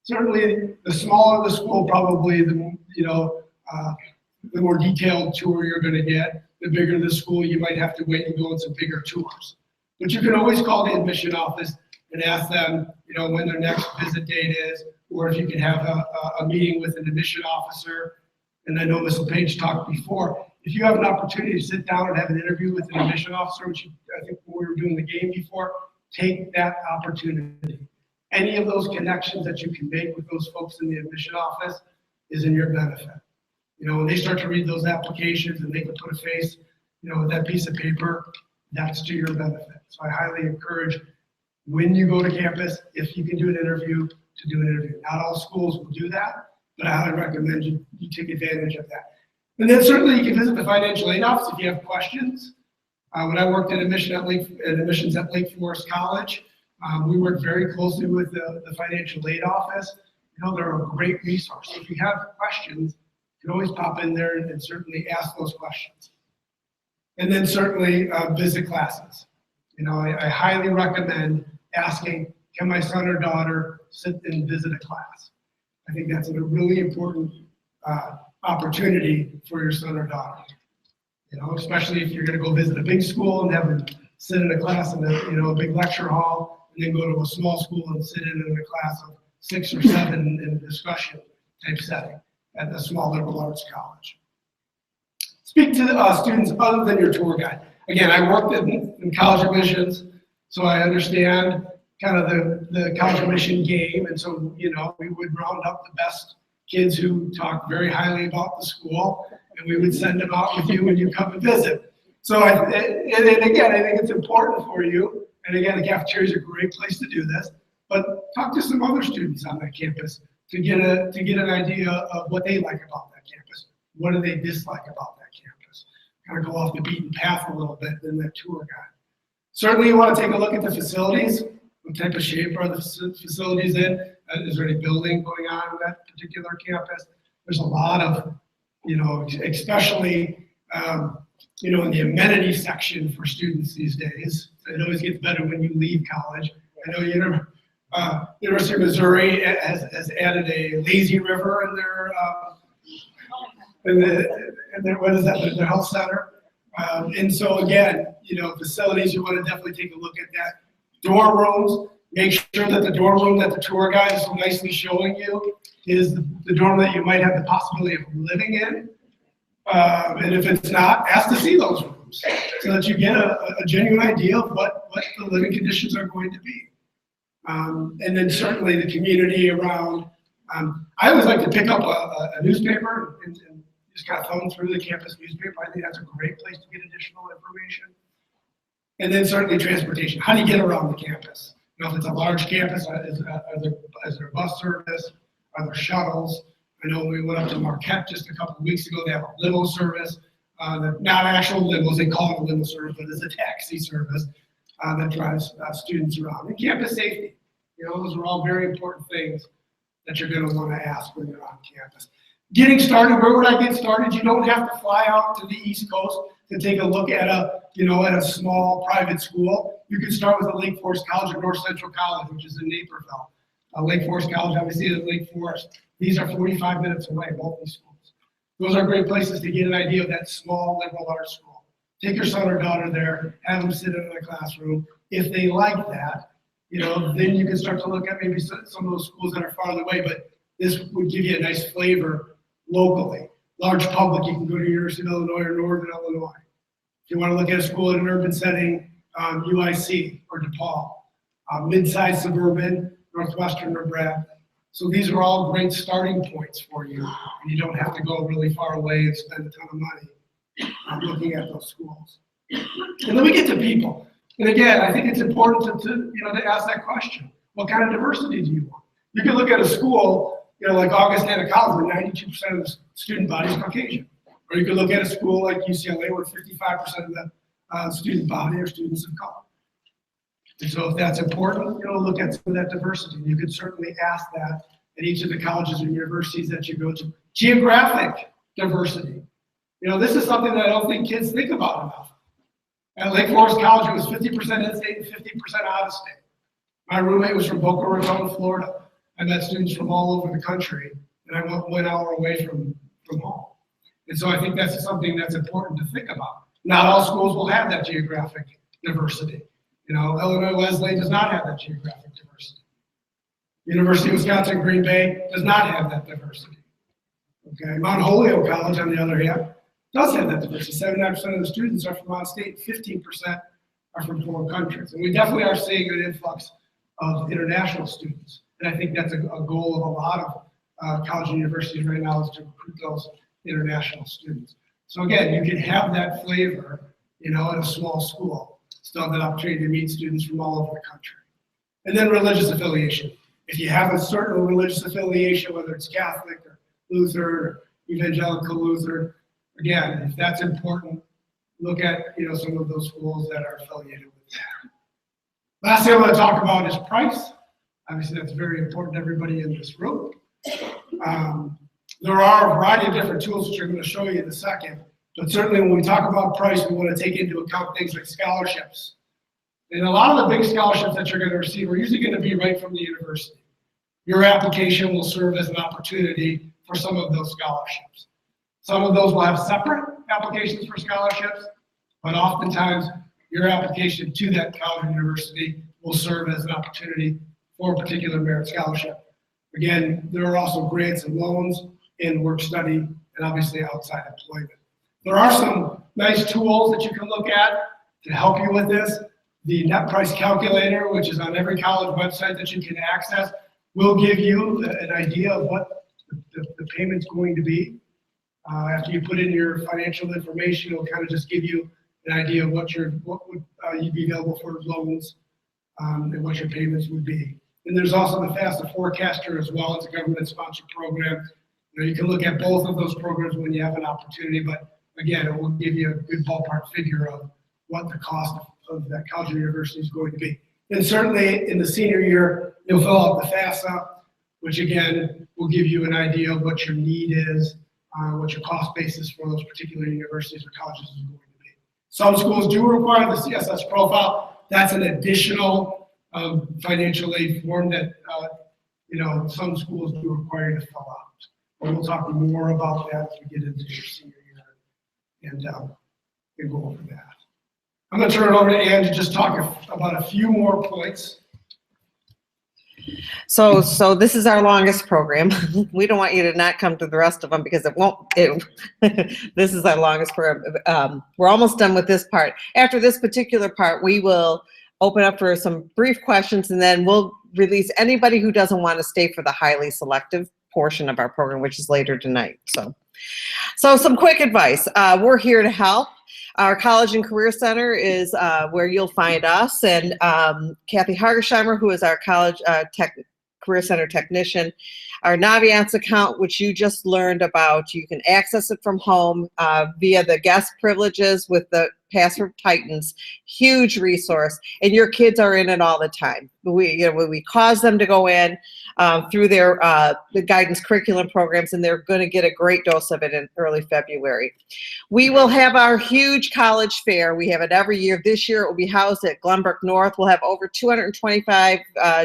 [SPEAKER 2] Certainly, the smaller the school, probably the more detailed tour you're going to get. The bigger the school, you might have to wait and go on some bigger tours. But you can always call the admission office and ask them, when their next visit date is, or if you can have a meeting with an admission officer. And I know Ms. LePage talked before. If you have an opportunity to sit down and have an interview with an admission officer, which I think when we were doing the game before, take that opportunity. Any of those connections that you can make with those folks in the admission office is in your benefit. When they start to read those applications and they can put a face, with that piece of paper, that's to your benefit. So I highly encourage when you go to campus, if you can do an interview, to do an interview. Not all schools will do that, but I highly recommend you take advantage of that. And then certainly you can visit the financial aid office if you have questions. When I worked in admissions at Lake Forest College, we worked very closely with the financial aid office. They're a great resource. If you have questions, you can always pop in there and certainly ask those questions. And then certainly visit classes. I highly recommend asking, can my son or daughter sit and visit a class? I think that's a really important opportunity for your son or daughter. Especially if you're going to go visit a big school and have them sit in a class in a big lecture hall, and then go to a small school and sit in a class of 6 or 7 in a discussion type setting at a small liberal arts college. Speak to students other than your tour guide. Again, I worked in college admissions, so I understand kind of the college admission game, and so we would round up the best kids who talked very highly about the school, and we would send them out with you when you come and visit. So, and again, I think it's important for you, and again, the cafeteria is a great place to do this, but talk to some other students on that campus to get an idea of what they like about that campus. What do they dislike about that campus? Kind of go off the beaten path a little bit in that tour guide. Certainly you want to take a look at the facilities. What type of shape are the facilities in? Is there any building going on that particular campus? There's a lot of, especially, in the amenities section for students these days. It always gets better when you leave college. I know University of Missouri has added a lazy river in their what is that? Their health center. And so again, facilities, you want to definitely take a look at that. Dorm rooms, make sure that the dorm room that the tour guide is so nicely showing you is the dorm that you might have the possibility of living in. And if it's not, ask to see those rooms so that you get a genuine idea of what the living conditions are going to be. And then certainly the community around. I always like to pick up a newspaper and just kind of thumb through the campus newspaper. I think that's a great place to get additional information. And then certainly transportation. How do you get around the campus? If it's a large campus, is there bus service? Are there shuttles? I know we went up to Marquette just a couple of weeks ago. They have a limo service, not actual limos, they call it a limo service, but it's a taxi service that drives students around. And campus safety, those are all very important things that you're going to want to ask when you're on campus. Getting started, where would I get started? You don't have to fly out to the East Coast to take a look at a small private school. You can start with a Lake Forest College or North Central College, which is in Naperville. Lake Forest College, obviously, is Lake Forest. These are 45 minutes away, both these schools. Those are great places to get an idea of that small liberal arts school. Take your son or daughter there, have them sit in a classroom. If they like that, then you can start to look at maybe some of those schools that are farther away, but this would give you a nice flavor locally. Large public, you can go to University of Illinois or Northern Illinois. If you want to look at a school in an urban setting, UIC or DePaul. Mid-sized suburban, Northwestern or Brad. So these are all great starting points for you. And you don't have to go really far away and spend a ton of money looking at those schools. And then we get to people. And again, I think it's important to ask that question. What kind of diversity do you want? You can look at a school, like Augustana College, where 92% of the student body is Caucasian. Or you could look at a school like UCLA, where 55% of the student body are students of color. And so if that's important, look at some of that diversity. You could certainly ask that at each of the colleges or universities that you go to. Geographic diversity. This is something that I don't think kids think about enough. At Lake Forest College, it was 50% in-state and 50% out-of-state. My roommate was from Boca Raton, Florida. I met students from all over the country, and I went 1 hour away from home. And so I think that's something that's important to think about. Not all schools will have that geographic diversity. Illinois Wesleyan does not have that geographic diversity. University of Wisconsin Green Bay does not have that diversity. Okay, Mount Holyoke College, on the other hand, does have that diversity. 79% of the students are from out-of-state, 15% are from foreign countries. And we definitely are seeing an influx of international students. And I think that's a goal of a lot of college and universities right now, is to recruit those international students. So again, you can have that flavor, in a small school, still have that opportunity to meet students from all over the country. And then religious affiliation. If you have a certain religious affiliation, whether it's Catholic or Lutheran or Evangelical Lutheran, again, if that's important, look at some of those schools that are affiliated with that. Last thing I want to talk about is price. Obviously, that's very important to everybody in this room. There are a variety of different tools which I'm going to show you in a second. But certainly when we talk about price, we want to take into account things like scholarships. And a lot of the big scholarships that you're going to receive are usually going to be right from the university. Your application will serve as an opportunity for some of those scholarships. Some of those will have separate applications for scholarships, but oftentimes your application to that college or university will serve as an opportunity for a particular merit scholarship. Again, there are also grants and loans in work study and obviously outside employment. There are some nice tools that you can look at to help you with this. The net price calculator, which is on every college website that you can access, will give you an idea of what the payment's going to be. After you put in your financial information, it'll kind of just give you an idea of what would you'd be available for loans and what your payments would be. And there's also the FAFSA Forecaster as well. It's a government-sponsored program. You can look at both of those programs when you have an opportunity, but again, it will give you a good ballpark figure of what the cost of that college or university is going to be. And certainly in the senior year, you'll fill out the FAFSA, which again will give you an idea of what your need is, what your cost basis for those particular universities or colleges is going to be. Some schools do require the CSS profile. That's an additional financial aid form that some schools do require you to fill out. And we'll talk more about that as we get into your senior year and go over that. I'm going to turn it over to Ann to just talk about a few more points.
[SPEAKER 5] So this is our longest program. We don't want you to not come to the rest of them because it won't. This is our longest program. We're almost done with this part. After this particular part, we will open up for some brief questions, and then we'll release anybody who doesn't want to stay for the highly selective portion of our program, which is later tonight. So some quick advice. We're here to help. Our College and Career Center is where you'll find us, and Kathy Hargesheimer, who is our college Career Center technician. Our Naviance account, which you just learned about, you can access it from home via the guest privileges with the Password Titans. Huge resource, and your kids are in it all the time. We cause them to go in through their the guidance curriculum programs, and they're going to get a great dose of it in early February. We will have our huge college fair. We have it every year. This year it will be housed at Glenbrook North. We'll have over 225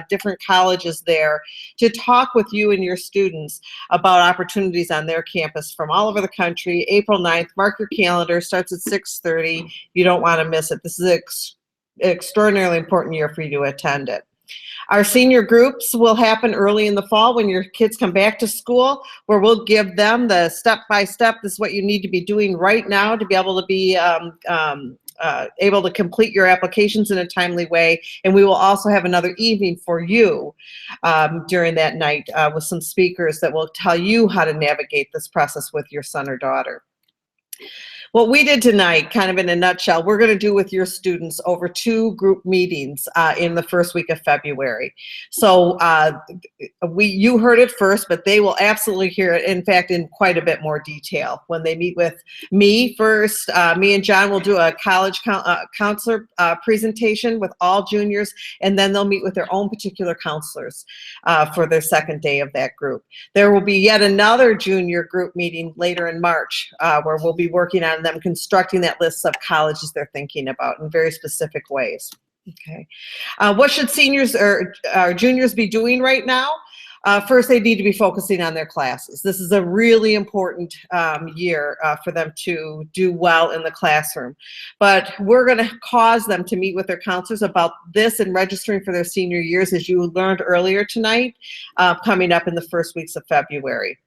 [SPEAKER 5] different colleges there to talk with you and your students about opportunities on their campus from all over the country. April 9th, mark your calendar, starts at 6:30. You don't want to miss it. This is an extraordinarily important year for you to attend it. Our senior groups will happen early in the fall when your kids come back to school, where we'll give them the step-by-step, this is what you need to be doing right now to be able to be able to complete your applications in a timely way. And we will also have another evening for you during that night with some speakers that will tell you how to navigate this process with your son or daughter. What we did tonight, kind of in a nutshell, we're going to do with your students over 2 group meetings in the first week of February. So you heard it first, but they will absolutely hear it, in fact, in quite a bit more detail. When they meet with me first, me and John will do a college counselor presentation with all juniors, and then they'll meet with their own particular counselors for their second day of that group. There will be yet another junior group meeting later in March where we'll be working on them constructing that list of colleges they're thinking about in very specific ways. Okay. What should seniors or juniors be doing right now? First, they need to be focusing on their classes. This is a really important year for them to do well in the classroom. But we're going to cause them to meet with their counselors about this and registering for their senior years, as you learned earlier tonight, coming up in the first weeks of February.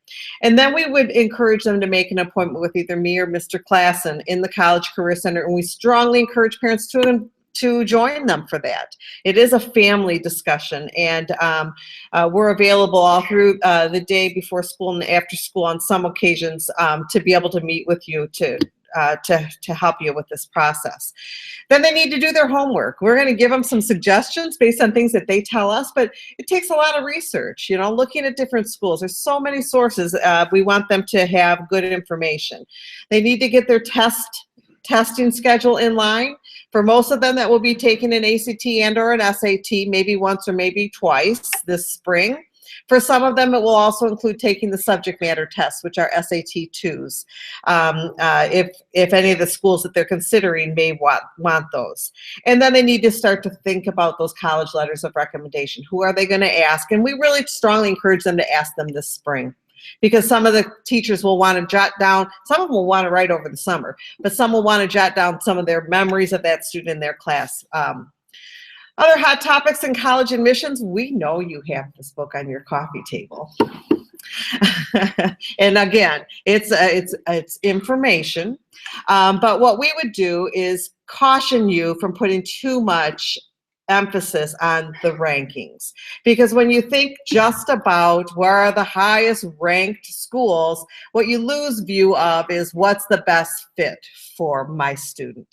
[SPEAKER 5] And then we would encourage them to make an appointment with either me or Mr. Klassen in the College Career Center, and we strongly encourage parents to join them for that. It is a family discussion, and we're available all through the day before school and after school on some occasions to be able to meet with you to help you with this process. Then they need to do their homework. We're going to give them some suggestions based on things that they tell us, but it takes a lot of research, you know, looking at different schools. There's so many sources. We want them to have good information. They need to get their testing schedule in line. For most of them, that will be taking an ACT and or an SAT, maybe once or maybe twice this spring. For some of them, it will also include taking the subject matter tests, which are SAT 2s, if any of the schools that they're considering may want those. And then they need to start to think about those college letters of recommendation. Who are they going to ask? And we really strongly encourage them to ask them this spring, because some of the teachers will want to jot down, some of them will want to write over the summer, but some will want to jot down some of their memories of that student in their class. Other hot topics in college admissions, we know you have this book on your coffee table. And again, it's information, but what we would do is caution you from putting too much emphasis on the rankings, because when you think just about where are the highest ranked schools, what you lose view of is what's the best fit for my student.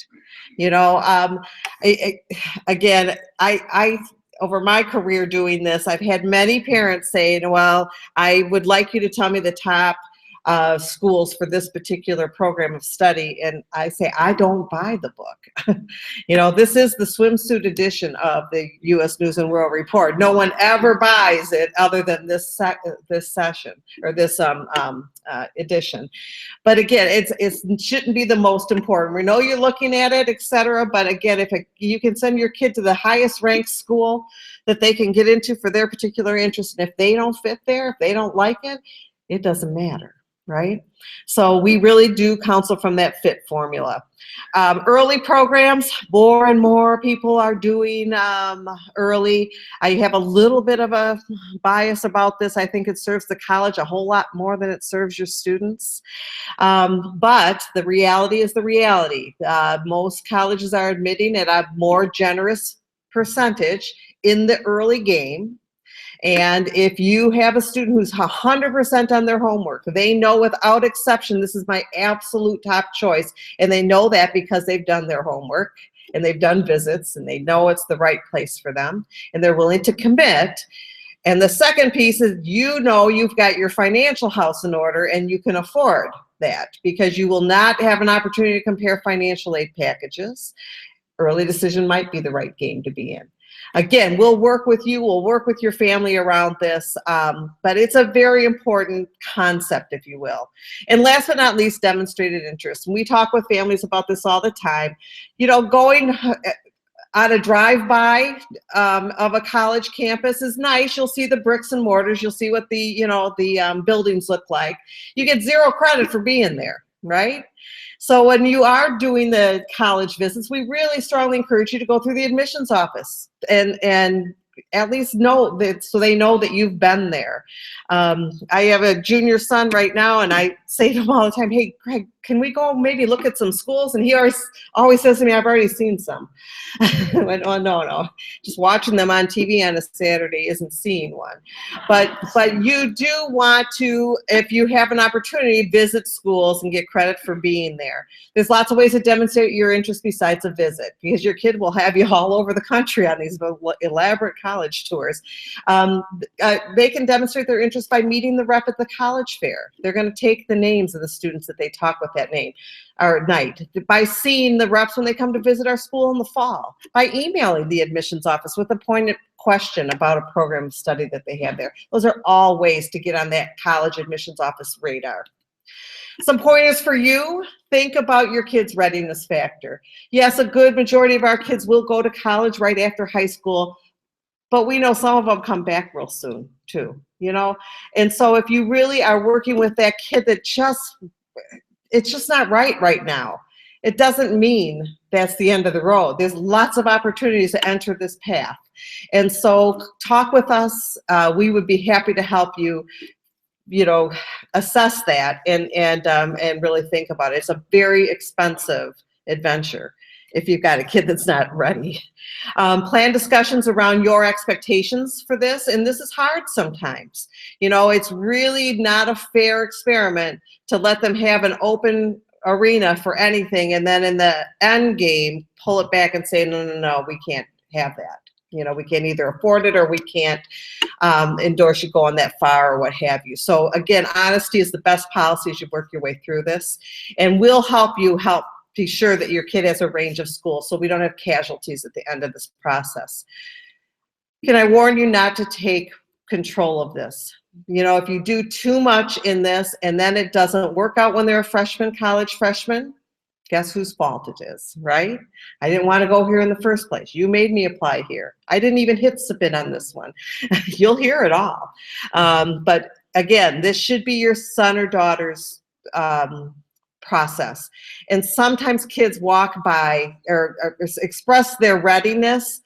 [SPEAKER 5] You know, again, I over my career doing this, I've had many parents saying, well, I would like you to tell me the top schools for this particular program of study, and I say, I don't buy the book. You know, this is the swimsuit edition of the U.S. News and World Report. No one ever buys it other than this session or this edition. But again, it shouldn't be the most important. We know you're looking at it, etc. But again, if you can send your kid to the highest ranked school that they can get into for their particular interest, and if they don't fit there, if they don't like it, it doesn't matter. Right? So we really do counsel from that fit formula. Early programs, more and more people are doing early. I have a little bit of a bias about this. I think it serves the college a whole lot more than it serves your students. But the reality is the reality. Most colleges are admitting at a more generous percentage in the early game. And if you have a student who's 100% on their homework, they know without exception, this is my absolute top choice. And they know that because they've done their homework and they've done visits and they know it's the right place for them and they're willing to commit. And the second piece is, you know, you've got your financial house in order and you can afford that, because you will not have an opportunity to compare financial aid packages. Early decision might be the right game to be in. Again, we'll work with you, we'll work with your family around this, but it's a very important concept, if you will. And last but not least, demonstrated interest. And we talk with families about this all the time. You know, going on a drive-by of a college campus is nice. You'll see the bricks and mortars, you'll see what the, you know, the buildings look like. You get 0 credit for being there, right? So when you are doing the college visits, we really strongly encourage you to go through the admissions office and at least know that, so they know that you've been there. I have a junior son right now, and I say to him all the time, hey, Greg, can we go maybe look at some schools? And he always says to me, I've already seen some. I went, oh, no. Just watching them on TV on a Saturday isn't seeing one. But you do want to, if you have an opportunity, visit schools and get credit for being there. There's lots of ways to demonstrate your interest besides a visit, because your kid will have you all over the country on these elaborate college tours. They can demonstrate their interest by meeting the rep at the college fair. They're going to take the names of the students that they talk with that name or night, by seeing the reps when they come to visit our school in the fall, by emailing the admissions office with a pointed question about a program of study that they have there. Those are all ways to get on that college admissions office radar. Some pointers for you: think about your kids' readiness factor. Yes, a good majority of our kids will go to college right after high school, but we know some of them come back real soon too, you know? And so if you really are working with that kid that it's just not right now, it doesn't mean that's the end of the road. There's lots of opportunities to enter this path. And so talk with us. We would be happy to help you, you know, assess that and really think about it. It's a very expensive adventure if you've got a kid that's not ready. Plan discussions around your expectations for this, and this is hard sometimes. You know, it's really not a fair experiment to let them have an open arena for anything, and then in the end game, pull it back and say, no, we can't have that. You know, we can't either afford it or we can't endorse you going that far or what have you. So again, honesty is the best policy as you work your way through this, and we'll help you be sure that your kid has a range of schools so we don't have casualties at the end of this process. Can I warn you not to take control of this? You know, if you do too much in this and then it doesn't work out when they're a college freshman, guess whose fault it is, right? I didn't want to go here in the first place. You made me apply here. I didn't even hit submit on this one. You'll hear it all. But again, this should be your son or daughter's process. And sometimes kids walk by or express their readiness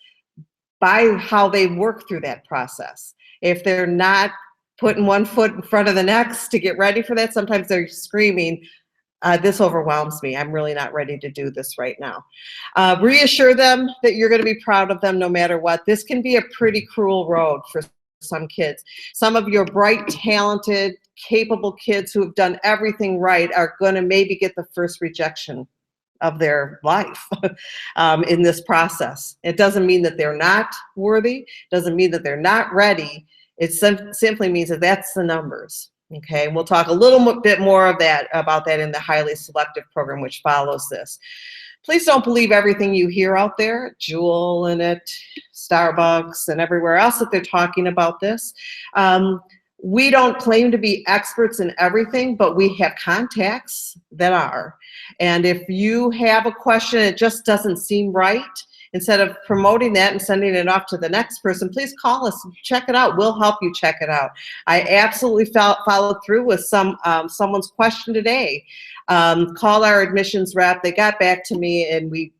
[SPEAKER 5] by how they work through that process. If they're not putting one foot in front of the next to get ready for that, sometimes they're screaming, this overwhelms me. I'm really not ready to do this right now. Reassure them that you're going to be proud of them no matter what. This can be a pretty cruel road for some kids. Some of your bright, talented, capable kids who have done everything right are going to maybe get the first rejection of their life in this process. It doesn't mean that they're not worthy, doesn't mean that they're not ready. It simply means that that's the numbers. Okay, we'll talk a little bit more about that in the highly selective program, which follows this. Please don't believe everything you hear out there, Jewel and at Starbucks and everywhere else that they're talking about this. We don't claim to be experts in everything, but we have contacts that are. And if you have a question, it just doesn't seem right, instead of promoting that and sending it off to the next person, please call us, check it out. We'll help you check it out. I absolutely followed through with someone's question today. Called our admissions rep, they got back to me, and we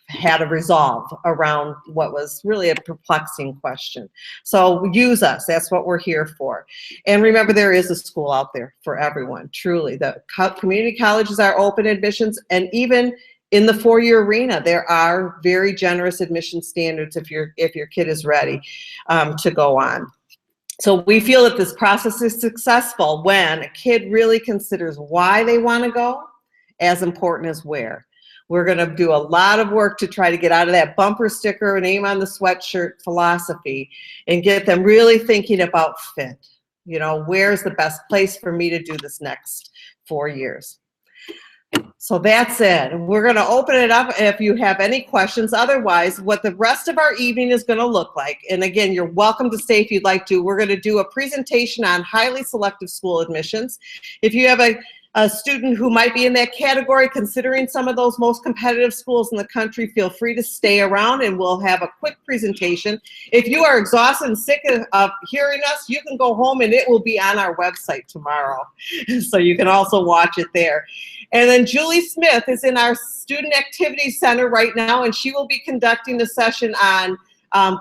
[SPEAKER 5] had a resolve around what was really a perplexing question. So use us, that's what we're here for. And remember, there is a school out there for everyone, truly. The community colleges are open admissions, and even in the four-year arena, there are very generous admission standards if your kid is ready to go on. So we feel that this process is successful when a kid really considers why they want to go as important as where. We're going to do a lot of work to try to get out of that bumper sticker, name on the sweatshirt philosophy, and get them really thinking about fit. You know, where's the best place for me to do this next 4 years? So that's it. We're going to open it up if you have any questions. Otherwise, what the rest of our evening is going to look like, and again, you're welcome to stay if you'd like to, we're going to do a presentation on highly selective school admissions. If you have a student who might be in that category, considering some of those most competitive schools in the country, feel free to stay around and we'll have a quick presentation. If you are exhausted and sick of hearing us, you can go home and it will be on our website tomorrow. So you can also watch it there. And then Julie Smith is in our Student Activities Center right now, and she will be conducting a session on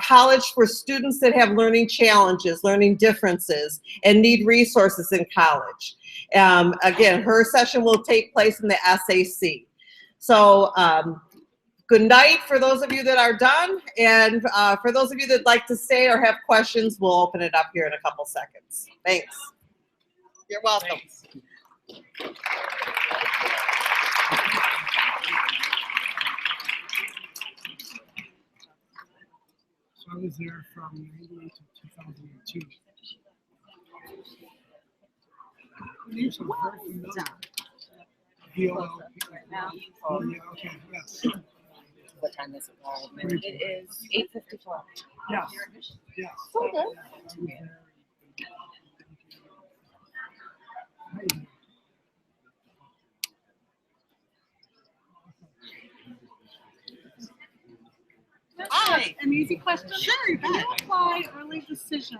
[SPEAKER 5] college for students that have learning challenges, learning differences, and need resources in college. Again, her session will take place in the SAC. So good night for those of you that are done, and for those of you that like to stay or have questions, we'll open it up here in a couple seconds. Thanks. You're welcome.
[SPEAKER 2] So I was there from 98 to 2002. Names are very familiar. VOL. Oh, yeah, okay, yes.
[SPEAKER 1] What time is it?
[SPEAKER 6] It is 8:54.
[SPEAKER 2] Yes, yes.
[SPEAKER 5] Okay.
[SPEAKER 4] Hi.
[SPEAKER 6] An easy question.
[SPEAKER 4] Sure, you
[SPEAKER 6] Can
[SPEAKER 4] bet.
[SPEAKER 6] you apply early decision